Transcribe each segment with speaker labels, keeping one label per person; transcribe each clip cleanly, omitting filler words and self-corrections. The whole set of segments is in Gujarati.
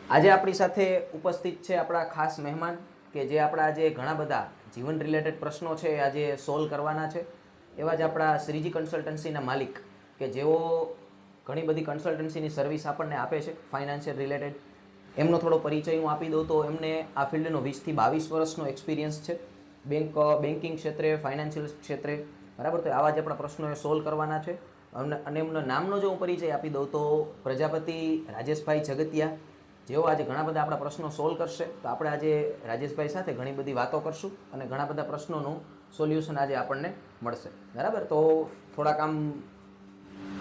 Speaker 1: આજે આપણી સાથે ઉપસ્થિત છે આપણા ખાસ મહેમાન કે જે આપણા આજે ઘણા બધા જીવન રિલેટેડ પ્રશ્નો છે એ આજે સોલ્વ કરવાના છે. એવા જ આપણા શ્રીજી કન્સલ્ટન્સીના માલિક કે જેઓ ઘણી બધી કન્સલ્ટન્સીની સર્વિસ આપણને આપે છે ફાઇનાન્શિયલ રિલેટેડ. એમનો થોડો પરિચય હું આપી દઉં તો એમને આ ફિલ્ડનો 20 થી 22 વર્ષનો એક્સપિરિયન્સ છે બેન્કિંગ ક્ષેત્રે, ફાઇનાન્શિયલ ક્ષેત્રે, બરાબર. તો આવા જ આપણા પ્રશ્નો એ સોલ્વ કરવાના છે. અને એમનો નામનો જો હું પરિચય આપી દઉં તો પ્રજાપતિ રાજેશભાઈ જગતિયા, જેઓ આજે ઘણા બધા આપણા પ્રશ્નો સોલ્વ કરશે. તો આપણે આજે રાજેશભાઈ સાથે ઘણી બધી વાતો કરશું અને ઘણા બધા પ્રશ્નોનું સોલ્યુશન આજે આપણને મળશે, બરાબર. તો થોડાક આમ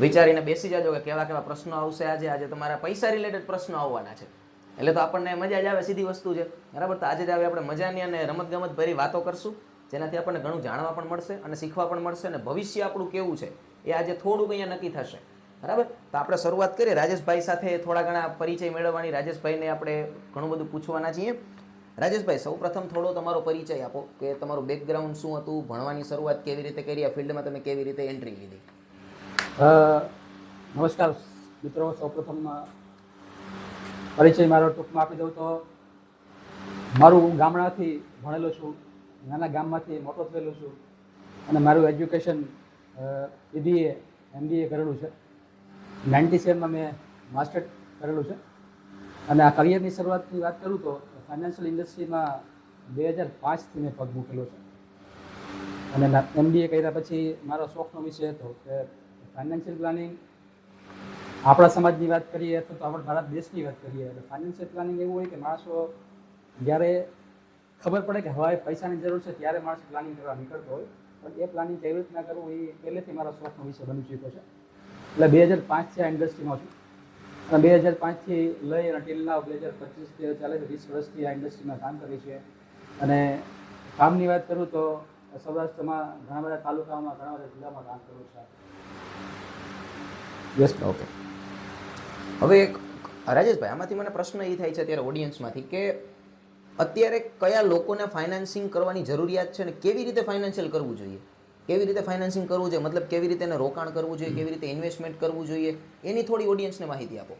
Speaker 1: વિચારીને બેસી જાજો કે કેવા કેવા પ્રશ્નો આવશે. આજે તમારા પૈસા રિલેટેડ પ્રશ્નો આવવાના છે એટલે તો આપણને મજા જ આવે, સીધી વસ્તુ છે, બરાબર. તો આજે જ આપણે મજાની અને રમતગમત ભરી વાતો કરશું જેનાથી આપણને ઘણું જાણવા પણ મળશે અને શીખવા પણ મળશે અને ભવિષ્ય આપણું કેવું છે એ આજે થોડુંક અહીંયા નક્કી થશે, બરાબર. તો આપણે શરૂઆત કરીએ રાજેશભાઈ સાથે થોડા ઘણા પરિચય મેળવવાની. રાજેશભાઈને આપણે ઘણું બધું પૂછવાના છીએ. રાજેશભાઈ, સૌપ્રથમ થોડો તમારો પરિચય આપો કે તમારું બેકગ્રાઉન્ડ શું હતું, ભણવાની શરૂઆત કેવી રીતે કરી, આ ફિલ્ડમાં તમે કેવી રીતે એન્ટ્રી લીધી.
Speaker 2: નમસ્કાર મિત્રો, સૌપ્રથમ પરિચય મારો ટૂંકમાં આપી દઉં તો મારું ગામડાથી ભણેલો છું, નાના ગામમાંથી મોટો થયેલો છું અને મારું એજ્યુકેશન BBA MBA કરેલું છે. 97માં મેં માસ્ટર કરેલું છે અને આ કરિયરની શરૂઆતની વાત કરું તો ફાઇનાન્શિયલ ઇન્ડસ્ટ્રીમાં 2005થી મેં પગ મૂકેલો છે અને MBA કર્યા પછી મારો શોખનો વિષય હતો કે ફાઇનાન્શિયલ પ્લાનિંગ. આપણા સમાજની વાત કરીએ અથવા તો આપણા ભારત દેશની વાત કરીએ એટલે ફાઇનાન્શિયલ પ્લાનિંગ એવું હોય કે માણસો જ્યારે ખબર પડે કે હવે પૈસાની જરૂર છે ત્યારે માણસ પ્લાનિંગ કરવા નીકળતો હોય, પણ એ પ્લાનિંગ કેવી રીતના કરવું એ પહેલેથી મારો શોખનો વિષય બની ચૂક્યો છે. એટલે 2005થી આ ઇન્ડસ્ટ્રીમાં છું અને 2005થી લઈ અને ટીલ નાવ 2025 ચાલે છે, 20 વર્ષથી આ ઇન્ડસ્ટ્રીમાં કામ કરીએ છીએ. અને કામની વાત કરું તો સૌરાષ્ટ્રમાં ઘણા બધા તાલુકાઓમાં, ઘણા બધા જિલ્લામાં કામ કરું છું.
Speaker 1: Yes, okay. હવે રાજેશભાઈ, આમાંથી મને પ્રશ્ન એ થાય છે અત્યારે ઓડિયન્સમાંથી કે અત્યારે કયા લોકોને ફાઇનાન્સિંગ કરવાની જરૂરિયાત છે અને કેવી રીતે ફાઇનાન્શિયલ કરવું જોઈએ, કેવી રીતે ફાઇનાન્સિંગ કરવું જોઈએ, મતલબ કેવી રીતે એને રોકાણ કરવું જોઈએ, કેવી રીતે ઇન્વેસ્ટમેન્ટ કરવું જોઈએ, એની થોડી ઓડિયન્સને માહિતી આપો.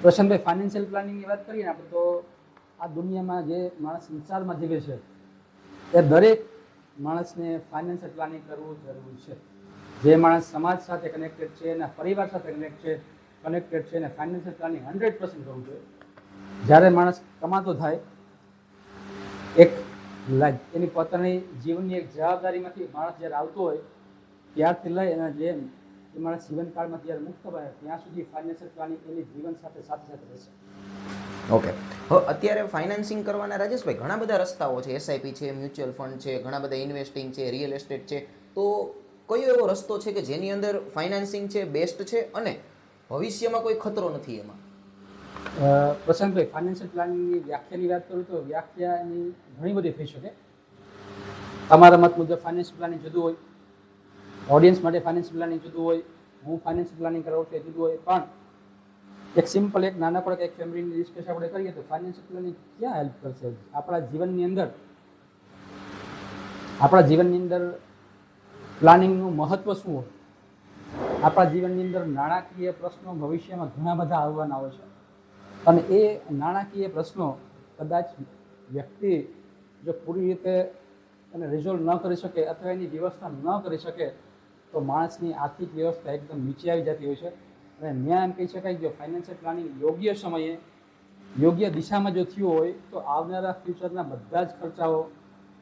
Speaker 2: રોશનભાઈ, ફાઇનાન્શિયલ પ્લાનિંગની વાત કરીએ આપણે તો આ દુનિયામાં જે માણસ સંસારમાં જીવે છે એ દરેક માણસને ફાઇનાન્શિયલ પ્લાનિંગ કરવું જરૂરી છે. જે માણસ સમાજ સાથે કનેક્ટેડ છે, એના પરિવાર સાથે કનેક્ટેડ છે અને ફાઇનાન્શિયલ પ્લાનિંગ 100% કરવું જોઈએ. જ્યારે માણસ કમાતો થાય, એક એની પોતાની જીવનની એક જવાબદારીમાંથી માણસ જ્યારે આવતો હોય ત્યારથી લઈ અને જે માણસ જીવનકાળમાં જ્યારે મુક્ત બને ત્યાં સુધી ફાઇનાન્શિયલ પ્લાનિંગ એની જીવન સાથે રહેશે.
Speaker 1: ઓકે. હવે અત્યારે ફાઇનાન્સિંગ કરવાના રાજેશભાઈ ઘણા બધા રસ્તાઓ છે, SIP છે, મ્યુચ્યુઅલ ફંડ છે, ઘણા બધા ઇન્વેસ્ટિંગ છે, રિયલ એસ્ટેટ છે. તો કયો એવો રસ્તો છે કે જેની અંદર ફાઇનાન્સિંગ છે બેસ્ટ છે અને ભવિષ્યમાં કોઈ ખતરો નથી એમાં?
Speaker 2: પ્રશાંતભાઈ, ફાઇનાન્શિયલ પ્લાનિંગની વ્યાખ્યાની વાત કરું તો વ્યાખ્યાની ઘણી બધી થઈ શકે. તમારા મત મુજબ ફાઇનાન્શિયલ પ્લાનિંગ જુદું હોય, ઓડિયન્સ માટે ફાઇનાન્શિયલ પ્લાનિંગ જુદું હોય, હું ફાઇનાન્શિયલ પ્લાનિંગ કરાવું છું એ જુદું હોય. પણ એક સિમ્પલ, એક નાનકડો એક ફેમિલીની ડિસ્કશન આપણે કરીએ તો ફાઇનાન્શિયલ પ્લાનિંગ ક્યાં હેલ્પ કરશે આપણા જીવનની અંદર પ્લાનિંગનું મહત્વ શું હોય? આપણા જીવનની અંદર નાણાકીય પ્રશ્નો ભવિષ્યમાં ઘણા બધા આવવાના હોય છે અને એ નાણાકીય પ્રશ્નો કદાચ વ્યક્તિ જો પૂરી રીતે એને રિઝોલ્વ ન કરી શકે અથવા એની વ્યવસ્થા ન કરી શકે તો માણસની આર્થિક વ્યવસ્થા એકદમ નીચે આવી જતી હોય છે. અને ન્યાય એમ કહી શકાય કે ફાઇનાન્શિયલ પ્લાનિંગ યોગ્ય સમયે યોગ્ય દિશામાં જો થયું હોય તો આવનારા ફ્યુચરના બધા જ ખર્ચાઓ,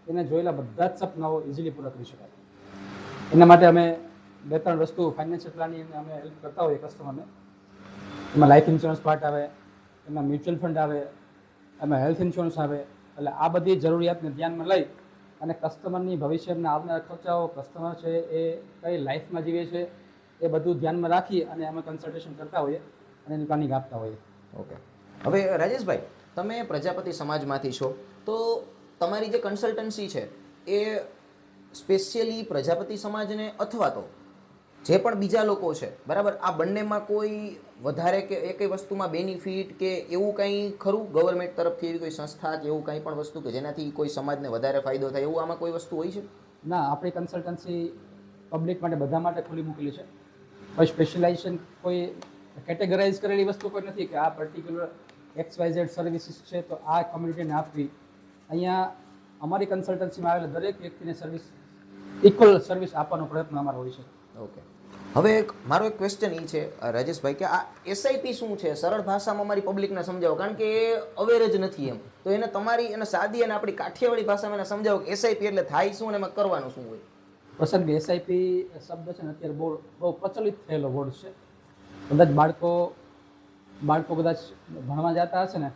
Speaker 2: એને જોયેલા બધા જ સપનાઓ ઇઝીલી પૂરા કરી શકાય. એના માટે અમે 2-3 વસ્તુ ફાઇનાન્શિયલ પ્લાનિંગ અમે હેલ્પ કરતા હોઈએ કસ્ટમરને. એમાં લાઈફ ઇન્સ્યોરન્સ પાર્ટ આવે, એમાં મ્યુચ્યુઅલ ફંડ આવે, એમાં હેલ્થ ઇન્સ્યોરન્સ આવે. એટલે આ બધી જરૂરિયાતને ધ્યાનમાં લઈ અને કસ્ટમરની ભવિષ્યના આવનારા ખર્ચાઓ, કસ્ટમર છે એ કઈ લાઈફમાં જીવે છે એ બધું ધ્યાનમાં રાખી અને અમે કન્સલ્ટેશન કરતા હોઈએ અને એની પ્લાનિંગ આપતા હોઈએ.
Speaker 1: ઓકે. હવે રાજેશભાઈ, તમે પ્રજાપતિ સમાજમાંથી છો તો તમારી જે કન્સલ્ટન્સી છે એ સ્પેશિયલી પ્રજાપતિ સમાજને અથવા તો જે પણ બીજા લોકો છે, બરાબર, આ બંનેમાં કોઈ વધારે કે એકેય વસ્તુમાં બેનિફિટ કે એવું કંઈ ખરું ગવર્મેન્ટ તરફથી એવી કોઈ સંસ્થા કે એવું કંઈ પણ વસ્તુ કે જેનાથી કોઈ સમાજને વધારે ફાયદો થાય એવું આમાં કોઈ વસ્તુ હોય છે?
Speaker 2: ના, આપણી કન્સલ્ટન્સી પબ્લિક માટે, બધા માટે ખુલ્લી મૂકેલી છે. કોઈ સ્પેશિયલાઇઝેશન, કોઈ કેટેગરાઇઝ કરેલી વસ્તુ કોઈ નથી કે આ પર્ટિક્યુલર XYZ સર્વિસીસ છે તો આ કમ્યુનિટીને આપવી. અહીંયા અમારી કન્સલ્ટન્સીમાં આવેલા દરેક વ્યક્તિને સર્વિસ ઇક્વલ સર્વિસ આપવાનો પ્રયત્ન અમારો હોય છે.
Speaker 1: ઓકે. હવે મારો એક ક્વેશ્ચન એ છે રાજેશભાઈ કે આ એસઆઈપી શું છે, સરળ ભાષામાં મારી પબ્લિકને સમજાવો, કારણ કે એ અવેર જ નથી એમ. તો એને તમારી એને સાદી અને આપણી કાઠિયાવાડી ભાષામાં એને સમજાવો કે એસઆઈપી એટલે થાય શું અને એમાં કરવાનું શું હોય.
Speaker 2: પસંદ એસઆઈપી શબ્દ છે ને અત્યારે બહુ પ્રચલિત થયેલો વર્ડ છે. કદાચ બાળકો કદાચ ભણવા જતા હશે ને,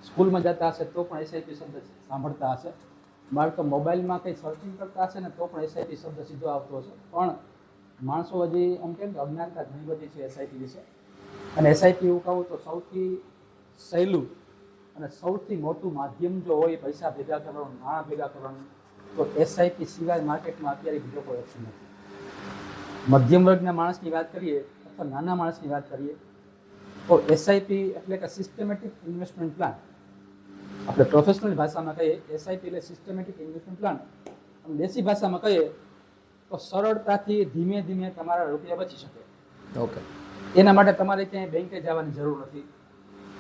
Speaker 2: સ્કૂલમાં જતા હશે તો પણ એસઆઈપી શબ્દ સાંભળતા હશે. બાળકો મોબાઈલમાં કંઈ સર્ચિંગ કરતા હશે ને તો પણ એસઆઈપી શબ્દ સીધો આવતો હશે. પણ માણસો હજી એમ કેમ કે અજ્ઞાનતા ઘણી બધી છે એસઆઈપી વિશે. અને એસઆઈપી એવું કહું તો સૌથી સહેલું અને સૌથી મોટું માધ્યમ જો હોય પૈસા ભેગા કરવાનું, નાણાં ભેગા કરવાનું, તો એસઆઈપી સિવાય માર્કેટમાં અત્યારે બીજો કોઈ ઓપ્શન નથી. મધ્યમ વર્ગના માણસની વાત કરીએ અથવા નાના માણસની વાત કરીએ તો એસઆઈપી એટલે કે સિસ્ટમેટિક ઇન્વેસ્ટમેન્ટ પ્લાન. આપણે પ્રોફેશનલ ભાષામાં કહીએ એસઆઈપી એટલે સિસ્ટમેટિક ઇન્વેસ્ટમેન્ટ પ્લાન, અને દેશી ભાષામાં કહીએ તો સરળતાથી ધીમે ધીમે તમારા રૂપિયા બચી શકે.
Speaker 1: ઓકે.
Speaker 2: એના માટે તમારે ક્યાંય બેંકે જવાની જરૂર નથી.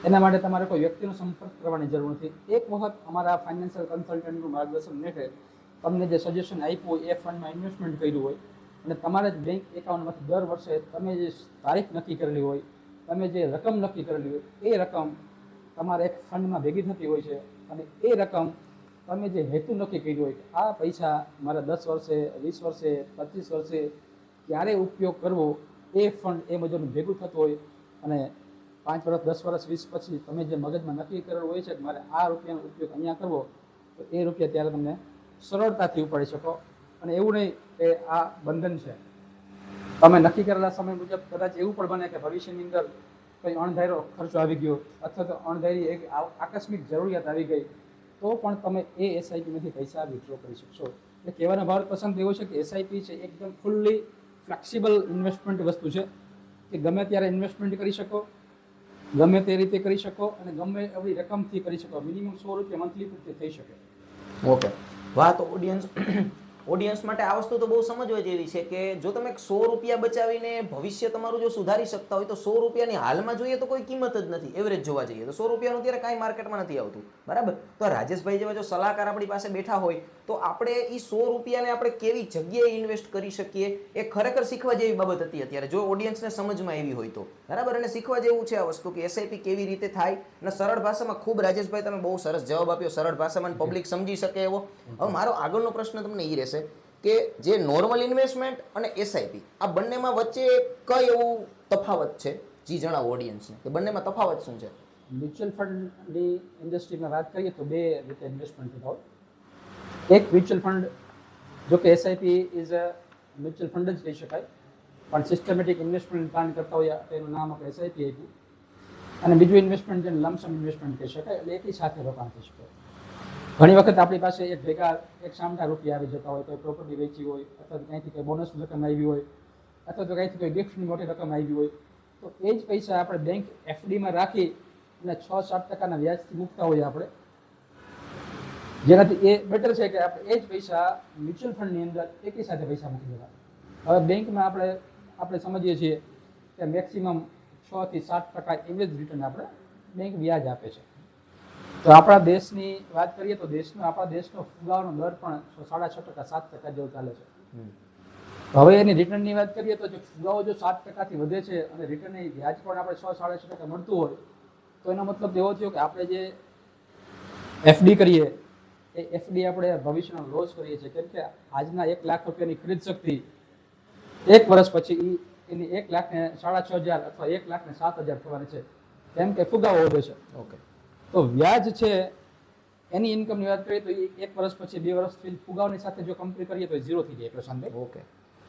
Speaker 2: એના માટે તમારે કોઈ વ્યક્તિનો સંપર્ક કરવાની જરૂર નથી. એક વખત અમારા ફાઇનાન્શિયલ કન્સલ્ટન્ટનું માર્ગદર્શન હેઠળ તમને જે સજેશન આપ્યું એ ફંડમાં ઇન્વેસ્ટમેન્ટ કર્યું હોય અને તમારે જ બેંક એકાઉન્ટમાંથી દર વર્ષે તમે જે તારીખ નક્કી કરેલી હોય, તમે જે રકમ નક્કી કરેલી હોય એ રકમ તમારે એક ફંડમાં ભેગી થતી હોય છે. અને એ રકમ તમે જે હેતુ નક્કી કર્યું હોય કે આ પૈસા મારે 10 વર્ષે, 20 વર્ષે, 25 વર્ષે ક્યારે ઉપયોગ કરવો, એ ફંડ એ મુજબનું ભેગું થતું હોય. અને 5 વર્ષ, 10 વર્ષ, 20 પછી તમે જે મગજમાં નક્કી કરેલું હોય છે કે મારે આ રૂપિયાનો ઉપયોગ અહીંયા કરવો, તો એ રૂપિયા ત્યારે તમને સરળતાથી ઉપાડી શકો. અને એવું નહીં કે આ બંધન છે. તમે નક્કી કરેલા સમય મુજબ કદાચ એવું પણ બને કે ભવિષ્યની અંદર કંઈ અણધાર્યો ખર્ચો આવી ગયો અથવા તો અણધારી એક આકસ્મિક જરૂરિયાત આવી ગઈ તો પણ તમે એ એસઆઈપીમાંથી પૈસા વિથડ્રો કરી શકશો. એટલે કહેવાનો ભાવ પસંદ એવો છે કે એસઆઈપી છે એકદમ ફૂલ્લી ફ્લેક્સિબલ ઇન્વેસ્ટમેન્ટ વસ્તુ છે કે ગમે ત્યારે ઇન્વેસ્ટમેન્ટ કરી શકો, ગમે તે રીતે કરી શકો અને ગમે એવી રકમથી કરી શકો. મિનિમમ 100 રૂપિયા મંથલી પૂરતી થઈ શકે.
Speaker 1: ઓકે. વાહ, તો ઓડિયન્સ માટે આ વસ્તુ તો બહુ સમજવા જેવી છે કે જો તમે 100 રૂપિયા બચાવીને ભવિષ્ય તમારું જો સુધારી શકતા હોય તો 100 રૂપિયાની હાલમાં જોઈએ તો કોઈ કિંમત જ નથી. એવરેજ જોવા જઈએ તો 100 રૂપિયાનું અત્યારે કાંઈ માર્કેટમાં નથી આવતું, બરાબર. તો રાજેશભાઈ જેવા જો સલાહકાર આપણી પાસે બેઠા હોય તો આપણે એ 100 રૂપિયાને આપણે કેવી જગ્યાએ ઇન્વેસ્ટ કરી શકીએ એ ખરેખર શીખવા જેવી બાબત હતી અત્યારે, જો ઓડિયન્સને સમજમાં એવી હોય તો, બરાબર. અને શીખવા જેવું છે આ વસ્તુ કે એસઆઈપી કેવી રીતે થાય. અને સરળ ભાષામાં ખૂબ રાજેશભાઈ તમે બહુ સરસ જવાબ આપ્યો, સરળ ભાષામાં પબ્લિક સમજી શકે એવો. હવે મારો આગળનો પ્રશ્ન તમને એ રહેશે કે જે નોર્મલ ઇન્વેસ્ટમેન્ટ અને એસઆઈપી આ બંનેમાં વચ્ચે કઈ એવું તફાવત છે, જી જણાવો ઓડિયન્સને કે બંનેમાં તફાવત શું છે.
Speaker 2: મ્યુચ્યુઅલ ફંડની ઇન્ડસ્ટ્રીમાં વાત કરીએ તો બે રીતે ઇન્વેસ્ટમેન્ટ થતા હોય. એક મ્યુચ્યુઅલ ફંડ, જો કે SIP is a mutual fund જ કહી શકાય, પણ સિસ્ટમેટિક ઇન્વેસ્ટમેન્ટ પ્લાન કરતા હોય એનું નામ આપણે એસઆઈપી આપ્યું. અને બીજું ઇન્વેસ્ટમેન્ટ જેને લમસમ ઇન્વેસ્ટમેન્ટ કહી શકાય, એટલે એકી સાથે રોકાણ થઈ શકે. ઘણી વખત આપણી પાસે એક સામટા રૂપિયા આવી જતા હોય, કોઈ પ્રોપર્ટી વેચી હોય અથવા તો ક્યાંયથી કોઈ બોનસની રકમ આવી હોય અથવા તો ક્યાંયથી કોઈ ગિફ્ટની મોટી રકમ આવી હોય તો એ જ પૈસા આપણે બેંક એફડીમાં રાખી અને 6-7% વ્યાજથી મૂકતા હોઈએ આપણે, જેનાથી એ બેટર છે કે આપણે એ જ પૈસા મ્યુચ્યુઅલ ફંડની અંદર એકી સાથે પૈસા મૂકી દેવા. હવે બેંકમાં આપણે સમજીએ છીએ કે મેક્સિમમ 6 થી 7% એવરેજ રિટર્ન આપણે બેંક વ્યાજ આપે છે. તો આપણા દેશની વાત કરીએ તો આપણા દેશનો ફુગાવાનો દર પણ 6.5%, 7% જેવો ચાલે છે. તો હવે એની રિટર્નની વાત કરીએ તો જો ફુગાવો જો 7%થી વધે છે અને રિટર્નની વ્યાજ પણ આપણે 6-6.5% મળતું હોય તો એનો મતલબ એવો થયો કે આપણે જે એફડી કરીએ એ એફડી આપણે ભવિષ્યનો લોસ કરીએ છીએ. કેમ કે આજના 1 લાખ રૂપિયાની ખરીદ શક્તિ 1 વર્ષ પછી એની 1,06,000 અથવા 1,07,000 થવાની છે, કેમ કે ફુગાવો વધે છે.
Speaker 1: ઓકે.
Speaker 2: તો વ્યાજ છે એની ઇન્કમની વાત કરીએ તો 1 વર્ષ પછી 2 વર્ષથી ફુગાવાની સાથે જો કમ્પેર કરીએ તો 0 થઈ જાય પ્રશાંતભાઈ.
Speaker 1: ઓકે.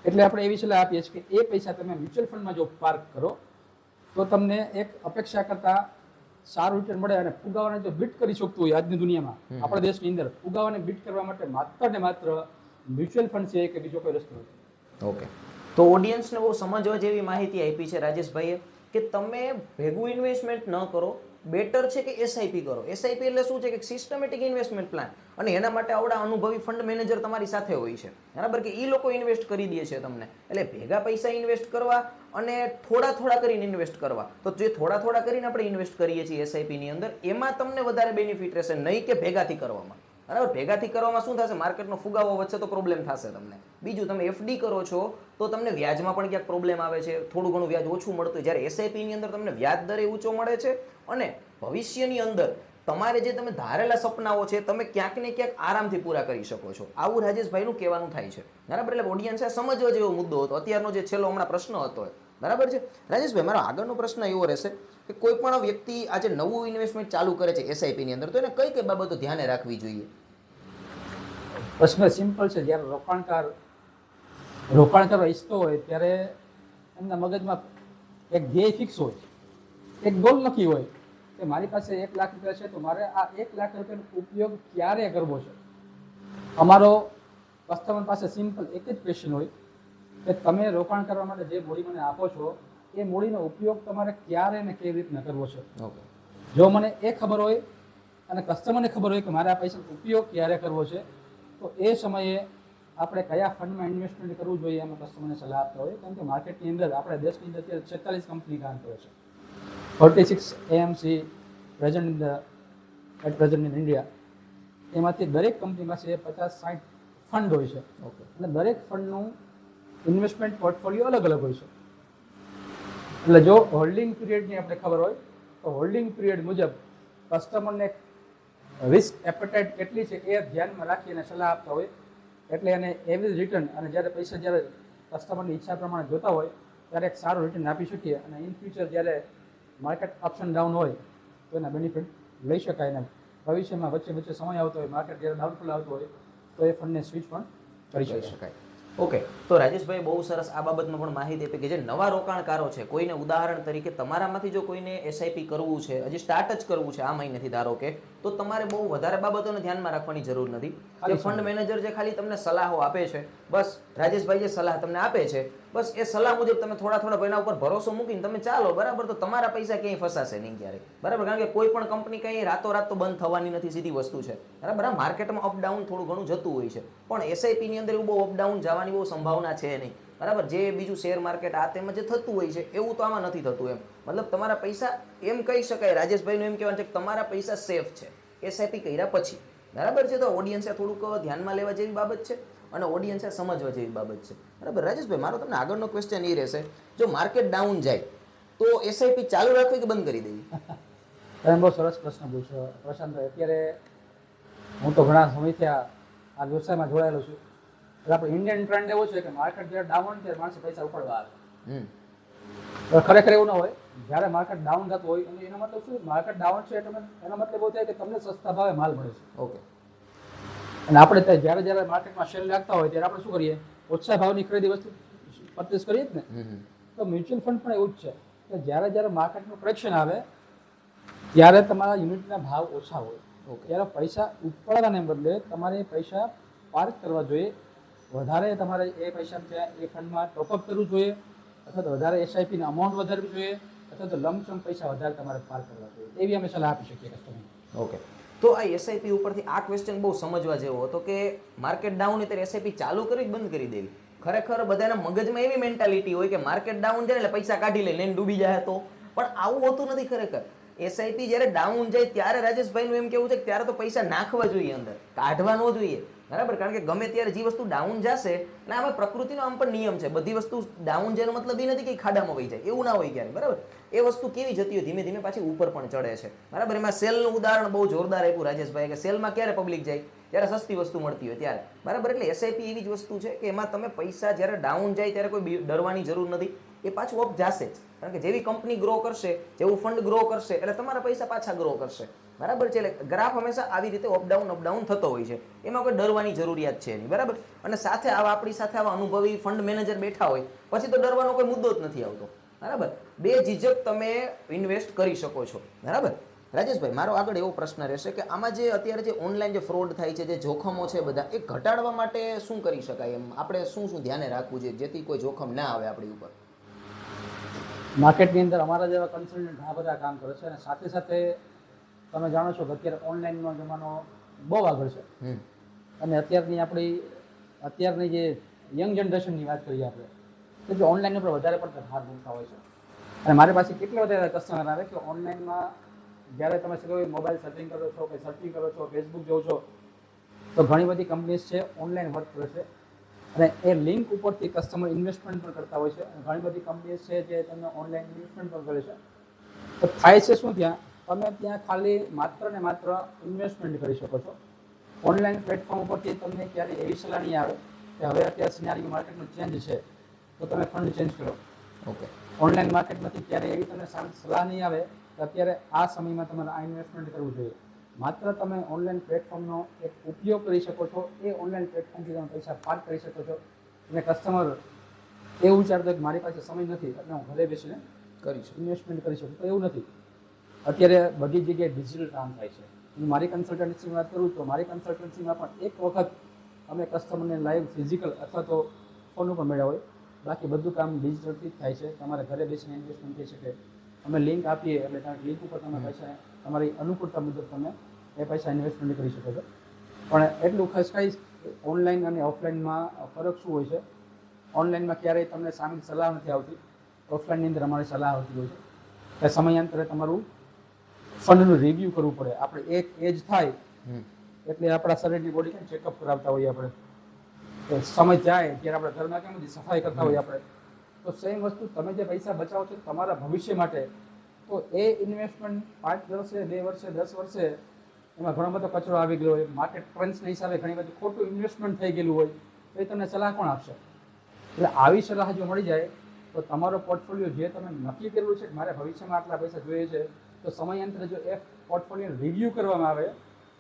Speaker 2: એટલે આપણે એવી સલાહ આપીએ છીએ કે એ પૈસા તમે મ્યુચ્યુઅલ ફંડમાં જો પાર્ક કરો તો તમને એક અપેક્ષા કરતાં સારું રિટર્ન મળે. અને ફુગાવાને જો બીટ કરી શકતું હોય આજની દુનિયામાં આપણા દેશની અંદર ફુગાવાને બીટ કરવા માટે માત્ર ને માત્ર મ્યુચ્યુઅલ ફંડ છે કે બીજો કોઈ રસ્તો નથી.
Speaker 1: ઓકે. તો ઓડિયન્સને બહુ સમજવા જેવી માહિતી આપી છે રાજેશભાઈએ કે તમે ભેગું ઇન્વેસ્ટમેન્ટ ન કરો, બેટર છે કે એસઆઈપી કરો. એસઆઈપી એટલે શું છે કે સિસ્ટમેટિક ઇન્વેસ્ટમેન્ટ પ્લાન, અને એના માટે આવડા અનુભવી ફંડ મેનેજર તમારી સાથે હોય છે, બરાબર, કે એ લોકો ઇન્વેસ્ટ કરી દે છે તમને. એટલે ભેગા પૈસા ઇન્વેસ્ટ કરવા અને થોડા થોડા કરીને ઇન્વેસ્ટ કરવા, તો જે થોડા થોડા કરીને આપણે ઇન્વેસ્ટ કરીએ છીએ એસઆઈપીની અંદર, એમાં તમને વધારે બેનિફિટ રહેશે, નહીં કે ભેગાથી કરવામાં. બરાબર, ભેગાથી કરવામાં શું થશે, માર્કેટનો ફુગાવો વચ્ચે તો પ્રોબ્લેમ થશે તમને. બીજું, તમે એફડી કરો છો તો તમને વ્યાજમાં પણ ક્યાંક પ્રોબ્લેમ આવે છે, થોડું ઘણું વ્યાજ ઓછું મળતું. જ્યારે એસઆઈપીની અંદર તમને વ્યાજ દરે ઊંચો મળે છે, અને ભવિષ્યની અંદર તમારે જે તમે ધારેલા સપનાઓ છે તમે ક્યાંક ને ક્યાંક આરામથી પૂરા કરી શકો છો. આવું રાજેશભાઈનું કહેવાનું થાય છે, બરાબર. એટલે ઓડિયન્સે સમજવા જેવો મુદ્દો હતો, અત્યારનો જે છેલ્લો હમણાં પ્રશ્ન હતો, બરાબર છે. રાજેશભાઈ, મારો આગળનો પ્રશ્ન એવો રહેશે કે કોઈ પણ વ્યક્તિ આજે નવું ઇન્વેસ્ટમેન્ટ ચાલુ કરે છે એસઆઈપીની અંદર, તો એને કઈ કઈ બાબતો ધ્યાને રાખવી જોઈએ?
Speaker 2: પ્રશ્ન સિમ્પલ છે. જ્યારે રોકાણ કરવા ઈચ્છતો હોય ત્યારે એમના મગજમાં એક ધ્યેય ફિક્સ હોય, એક ગોલ નક્કી હોય કે મારી પાસે 1 લાખ રૂપિયા છે, તો મારે આ 1 લાખ રૂપિયાનો ઉપયોગ ક્યારે કરવો છે. અમારો કસ્ટમર પાસે સિમ્પલ એક જ ક્વેશ્ચન હોય કે તમે રોકાણ કરવા માટે જે મૂડી મને આપો છો એ મૂડીનો ઉપયોગ તમારે ક્યારે અને કેવી રીતના કરવો છે. જો મને એ ખબર હોય અને કસ્ટમરને ખબર હોય કે મારે આ પૈસાનો ઉપયોગ ક્યારે કરવો છે, તો એ સમયે આપણે કયા ફંડમાં ઇન્વેસ્ટમેન્ટ કરવું જોઈએ એમાં કસ્ટમરને સલાહ આપતા હોય. કારણ કે માર્કેટની અંદર આપણે દેશની અંદર અત્યારે 46 કંપની કામ કરે છે, 46 AMC પ્રેઝન્ટ ઇન ઇન્ડિયા. એમાંથી દરેક કંપની પાસે 50-60 ફંડ હોય છે, અને દરેક ફંડનું ઇન્વેસ્ટમેન્ટ પોર્ટફોલિયો અલગ અલગ હોય છે. એટલે જો હોલ્ડિંગ પીરિયડની આપણે ખબર હોય તો હોલ્ડિંગ પીરિયડ મુજબ કસ્ટમરને રિસ્ક એપેટાઇટ કેટલી છે એ ધ્યાનમાં રાખી અને સલાહ આપતા હોય. એટલે એને એવરેજ રિટર્ન, અને જ્યારે પૈસા જ્યારે કસ્ટમરની ઈચ્છા પ્રમાણે જોતા હોય ત્યારે એક સારું રિટર્ન આપી શકીએ, અને ઇન ફ્યુચર જ્યારે માર્કેટ અપ્સ એન્ડ ડાઉન હોય તો એના બેનિફિટ લઈ શકાય. ને ભવિષ્યમાં વચ્ચે વચ્ચે સમય આવતો હોય, માર્કેટ જ્યારે ડાઉનફોલ આવતો હોય તો એ ફંડને સ્વિચ પણ કરી શકાય.
Speaker 1: ઓકે, તો રાજેશભાઈ બહુ સરસ આ બાબતમાં પણ માહિતી આપી કે જે નવા રોકાણકારો છે, કોઈને ઉદાહરણ તરીકે તમારામાંથી જો કોઈને એસઆઈપી કરવું છે, હજી સ્ટાર્ટ જ કરવું છે આ મહિનેથી ધારો કે, તો તમારે બહુ વધારે બાબતોને ધ્યાનમાં રાખવાની જરૂર નથી. જે ફંડ મેનેજર જે ખાલી તમને સલાહો આપે છે, બસ રાજેશભાઈ જે સલાહ તમને આપે છે, બસ એ સલાહ મુજબ તમે થોડા થોડા એના ઉપર ભરોસો મૂકીને તમે ચાલો, બરાબર, તો તમારા પૈસા ક્યાંય ફસાશે નહીં ક્યારેય, બરાબર. કારણ કે કોઈ પણ કંપની કંઈ રાતોરાત તો બંધ થવાની નથી, સીધી વસ્તુ છે, બરાબર. માર્કેટમાં અપડાઉન થોડું ઘણું જતું હોય છે, પણ એસઆઈપીની અંદર એવું બહુ અપડાઉન જવાની બહુ સંભાવના છે નહીં, બરાબર. જે બીજું શેર માર્કેટ આ તેમાં જે થતું હોય છે એવું તો આમાં નથી થતું. એમ મતલબ તમારા પૈસા, એમ કહી શકાય રાજેશભાઈનું એમ કહેવાનું છે કે તમારા પૈસા સેફ છે એસઆઈપી કર્યા પછી, બરાબર છે. તો ઓડિયન્સે થોડુંક ધ્યાનમાં લેવા જેવી બાબત છે, અને ઓડિયન્સે સમજવા જેવી બાબત છે, બરાબર. રાજેશભાઈ, મારો તમને આગળનો ક્વેશ્ચન એ રહેશે, જો માર્કેટ ડાઉન જાય તો એસઆઈપી ચાલુ રાખવી કે બંધ કરી દેવી?
Speaker 2: તમે બહુ સરસ પ્રશ્ન પૂછ્યો પ્રશાંતભાઈ. અત્યારે હું તો ઘણા સમયથી આ વ્યવસાયમાં જોડાયેલો છું. એટલે આપણે ઇન્ડિયન ટ્રેન્ડ એવો છે કે માર્કેટ જ્યારે ડાઉન ત્યારે માણસો પૈસા ઉપાડવા આવે. ખરેખર એવું ન હોય. જ્યારે માર્કેટ ડાઉન થતું હોય અને એનો મતલબ શું, માર્કેટ ડાઉન છે એટલે એનો મતલબ એવો થાય કે તમને સસ્તા ભાવે માલ મળે છે.
Speaker 1: ઓકે.
Speaker 2: અને આપણે જ્યારે જ્યારે માર્કેટમાં સેલ લાગતા હોય ત્યારે આપણે શું કરીએ, ઓછા ભાવની ખરીદી વસ્તુ પરચેસ કરીએ જ ને. તો મ્યુચ્યુઅલ ફંડ પણ એવું જ છે કે જ્યારે જ્યારે માર્કેટનું કરેક્શન આવે ત્યારે તમારા યુનિટના ભાવ ઓછા હોય, ત્યારે પૈસા ઉપાડવાને બદલે તમારે પૈસા પાર્ક કરવા જોઈએ. વધારે તમારે એ પૈસા એ ફંડમાં ટોપઅપ કરવું જોઈએ, અથવા તો વધારે એસઆઈપીની અમાઉન્ટ વધારવી જોઈએ, અથવા તો લમસમ પૈસા વધારે તમારે પાર્ક કરવા જોઈએ. એવી અમે સલાહ આપી શકીએ કસ્ટમરને.
Speaker 1: ઓકે. તો આ એસઆઈપી ઉપરથી આ ક્વેશ્ચન બહુ સમજવા જેવો હતો કે માર્કેટ ડાઉન ત્યારે એસઆઈપી ચાલુ કરી બંધ કરી દેવી. ખરેખર બધાના મગજમાં એવી મેન્ટાલિટી હોય કે માર્કેટ ડાઉન જાય એટલે પૈસા કાઢી લઈને ડૂબી જાય, તો પણ આવું હોતું નથી ખરેખર. એસઆઈપી જ્યારે ડાઉન જાય ત્યારે રાજેશભાઈનું એમ કેવું છે કે ત્યારે તો પૈસા નાખવા જોઈએ, અંદર કાઢવા ન જોઈએ, બરાબર. કારણ કે ગમે ત્યારે જે વસ્તુ ડાઉન જશે, અને આમાં પ્રકૃતિનો આમ પણ નિયમ છે, બધી વસ્તુ ડાઉન જવાનો મતલબ એ નથી કે ખાડામાં વહી જાય, એવું ના હોય ક્યારે, બરાબર. એ વસ્તુ કેવી જતી હોય, ધીમે ધીમે પાછી ઉપર પણ ચડે છે, બરાબર. એમાં સેલનું ઉદાહરણ બહુ જોરદાર આપ્યું રાજેશભાઈ કે સેલમાં ક્યારે પબ્લિક જાય, જ્યારે સસ્તી વસ્તુ મળતી હોય ત્યારે, બરાબર. એટલે એસઆઈપી એવી જ વસ્તુ છે કે એમાં તમે પૈસા જ્યારે ડાઉન જાય ત્યારે કોઈ ડરવાની જરૂર નથી, એ પાછું અપ જશે જ. કારણ કે જેવી કંપની ગ્રો કરશે, જેવું ફંડ ગ્રો કરશે, એટલે તમારા પૈસા પાછા ગ્રો કરશે, બરાબર છે. એટલે ગ્રાફ હંમેશા આવી રીતે અપડાઉન થતો હોય છે, એમાં કોઈ ડરવાની જરૂરિયાત છે નહીં, બરાબર. અને સાથે આપણી સાથે આવા અનુભવી ફંડ મેનેજર બેઠા હોય પછી તો ડરવાનો કોઈ મુદ્દો જ નથી આવતો, બરાબર. બે ઝીઝક તમે ઇન્વેસ્ટ કરી શકો છો, બરાબર. રાજેશભાઈ, મારો આગળ એવો પ્રશ્ન રહેશે કે આમાં જે અત્યારે જે ઓનલાઈન જે ફ્રોડ થાય છે, જે જોખમો છે બધા, એ ઘટાડવા માટે શું કરી શકાય? એમ આપણે શું શું ધ્યાને રાખવું જોઈએ જેથી કોઈ જોખમ ના આવે આપણી ઉપર?
Speaker 2: માર્કેટની અંદર અમારા જેવા કન્સલ્ટન્ટ ઘણા બધા કામ કરે છે અને સાથે સાથે તમે જાણો છો કે અત્યારે ઓનલાઈનનો જમાનો બહુ આગળ છે
Speaker 1: હમ
Speaker 2: અને અત્યારની જે યંગ જનરેશનની વાત કરીએ આપણે તો જે ઓનલાઈન ઉપર વધારે પડતા ભાર મૂકતા હોય છે અને મારી પાસે કેટલા બધા કસ્ટમર આવે કે ઓનલાઈનમાં જ્યારે તમે મોબાઈલ સર્ચિંગ કરો છો કે સર્ચિંગ કરો છો ફેસબુક જોવો છો તો ઘણી બધી કંપનીઝ છે ઓનલાઈન વર્ક કરે છે અને એ લિંક ઉપરથી કસ્ટમર ઇન્વેસ્ટમેન્ટ પણ કરતા હોય છે અને ઘણી બધી કંપનીઝ છે જે તમને ઓનલાઈન ઇન્વેસ્ટમેન્ટ પણ કરે છે તો થાય છે શું ત્યાં તમે ત્યાં ખાલી માત્ર ને માત્ર ઇન્વેસ્ટમેન્ટ કરી શકો છો ઓનલાઈન પ્લેટફોર્મ ઉપરથી તમને ક્યારેય એવી સલાહ નહીં આવે કે હવે અત્યારે સિનારીઓ માર્કેટમાં ચેન્જ છે તો તમે ફંડ ચેન્જ કરો.
Speaker 1: ઓકે
Speaker 2: ઓનલાઈન માર્કેટમાંથી ક્યારેય એવી તમને સલાહ નહીં આવે કે અત્યારે આ સમયમાં તમારે આ ઇન્વેસ્ટમેન્ટ કરવું જોઈએ. માત્ર તમે ઓનલાઈન પ્લેટફોર્મનો એક ઉપયોગ કરી શકો છો, એ ઓનલાઈન પ્લેટફોર્મથી તમે પૈસા પાર્ક કરી શકો છો અને કસ્ટમર એવું વિચારતો કે મારી પાસે સમય નથી એટલે હું ઘરે બેસીને ઇન્વેસ્ટમેન્ટ કરી શકું, તો એવું નથી. અત્યારે બધી જગ્યાએ ડિજિટલ કામ થાય છે. હું મારી કન્સલ્ટન્સીની વાત કરું તો મારી કન્સલ્ટન્સીમાં પણ એક વખત અમે કસ્ટમરને લાઈવ ફિઝિકલ અથવા તો ફોન ઉપર મળ્યા હોય, બાકી બધું કામ ડિજિટલથી જ થાય છે. તમારે ઘરે બેસીને ઇન્વેસ્ટમેન્ટ થઈ શકે. અમે લિંક આપીએ એટલે લિંક ઉપર તમે પૈસા તમારી અનુકૂળતા મુજબ તમે એ પૈસા ઇન્વેસ્ટમેન્ટ કરી શકો છો. પણ એટલું ખાસ કહીશ ઓનલાઈન અને ઓફલાઈનમાં ફરક શું હોય છે. ઓનલાઈનમાં ક્યારેય તમને સામે સલાહ નથી આવતી, ઓફલાઈનની અંદર અમારી સલાહ આવતી હોય છે કે સમયાંતરે તમારું ફંડનું રિવ્યૂ કરવું પડે. આપણે એક એજ થાય એટલે આપણા શરીરની બોડી કેમ ચેકઅપ કરાવતા હોઈએ આપણે, સમય જાય ત્યારે આપણે ઘરમાં કેમ બધી સફાઈ કરતા હોઈએ આપણે, તો સેમ વસ્તુ તમે જે પૈસા બચાવો છો તમારા ભવિષ્ય માટે, તો એ ઇન્વેસ્ટમેન્ટ 5 વર્ષે 2 વર્ષે 10 વર્ષે એમાં ઘણો બધો કચરો આવી ગયો હોય, માર્કેટ ટ્રેન્ડ્સના હિસાબે ઘણી બધી ખોટું ઇન્વેસ્ટમેન્ટ થઈ ગયેલું હોય, તો એ તમને સલાહ કોણ આપશે? એટલે આવી સલાહ જો મળી જાય તો તમારો પોર્ટફોલિયો જે તમે નક્કી કરેલું છે કે મારે ભવિષ્યમાં આટલા પૈસા જોઈએ છે, તો સમયાંતરે જો એ પોર્ટફોલિયો રિવ્યૂ કરવામાં આવે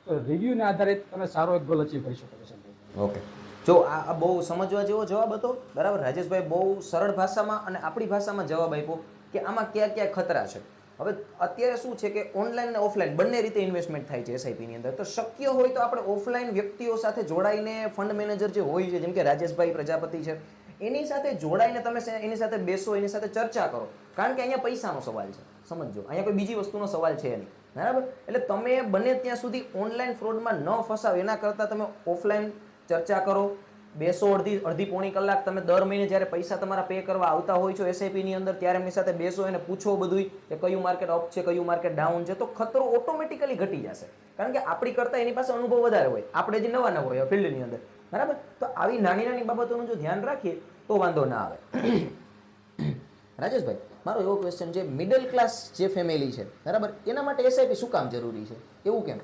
Speaker 2: તો રિવ્યૂના આધારે તમે સારો એક ગોલ અચીવ કરી શકો છો.
Speaker 1: ઓકે, જો આ બહુ સમજવા જેવો જવાબ હતો. બરાબર, રાજેશભાઈ બહુ સરળ ભાષામાં અને આપણી ભાષામાં જવાબ આપ્યો કે આમાં કયા કયા ખતરા છે. હવે અત્યારે શું છે કે ઓનલાઈન અને ઓફલાઈન બંને રીતે ઇન્વેસ્ટમેન્ટ થાય છે એસઆઈપીની અંદર. તો શક્ય હોય તો આપણે ઓફલાઈન વ્યક્તિઓ સાથે જોડાઈને ફંડ મેનેજર જે હોય છે, જેમ કે રાજેશભાઈ પ્રજાપતિ છે, એની સાથે જોડાઈને તમે એની સાથે બેસો, એની સાથે ચર્ચા કરો. કારણ કે અહીંયા પૈસાનો સવાલ છે, સમજો. અહીંયા કોઈ બીજી વસ્તુનો સવાલ છે નહીં. બરાબર, એટલે તમે બને ત્યાં સુધી ઓનલાઈન ફ્રોડમાં ન ફસાવ એના કરતાં તમે ઓફલાઈન ચર્ચા કરો, બેસો. અડધી પોણી કલાક તમે દર મહિને જ્યારે પૈસા તમારા પે કરવા આવતા હોય છો એસઆઈપીની અંદર, ત્યારે એમની સાથે બેસો, એને પૂછો બધું કે કયું માર્કેટ અપ છે, કયું માર્કેટ ડાઉન છે, તો ખતરો ઓટોમેટિકલી ઘટી જશે. કારણ કે આપણી કરતાં એની પાસે અનુભવ વધારે હોય, આપણે જે નવા હોય ફિલ્ડની અંદર. બરાબર, તો આવી નાની નાની બાબતોનું જો ધ્યાન રાખીએ તો વાંધો ના આવે. રાજેશભાઈ, મારો એવો ક્વેશ્ચન છે, મિડલ ક્લાસ જે ફેમિલી છે, બરાબર, એના માટે એસઆઈપી શું કામ જરૂરી છે, એવું કેમ?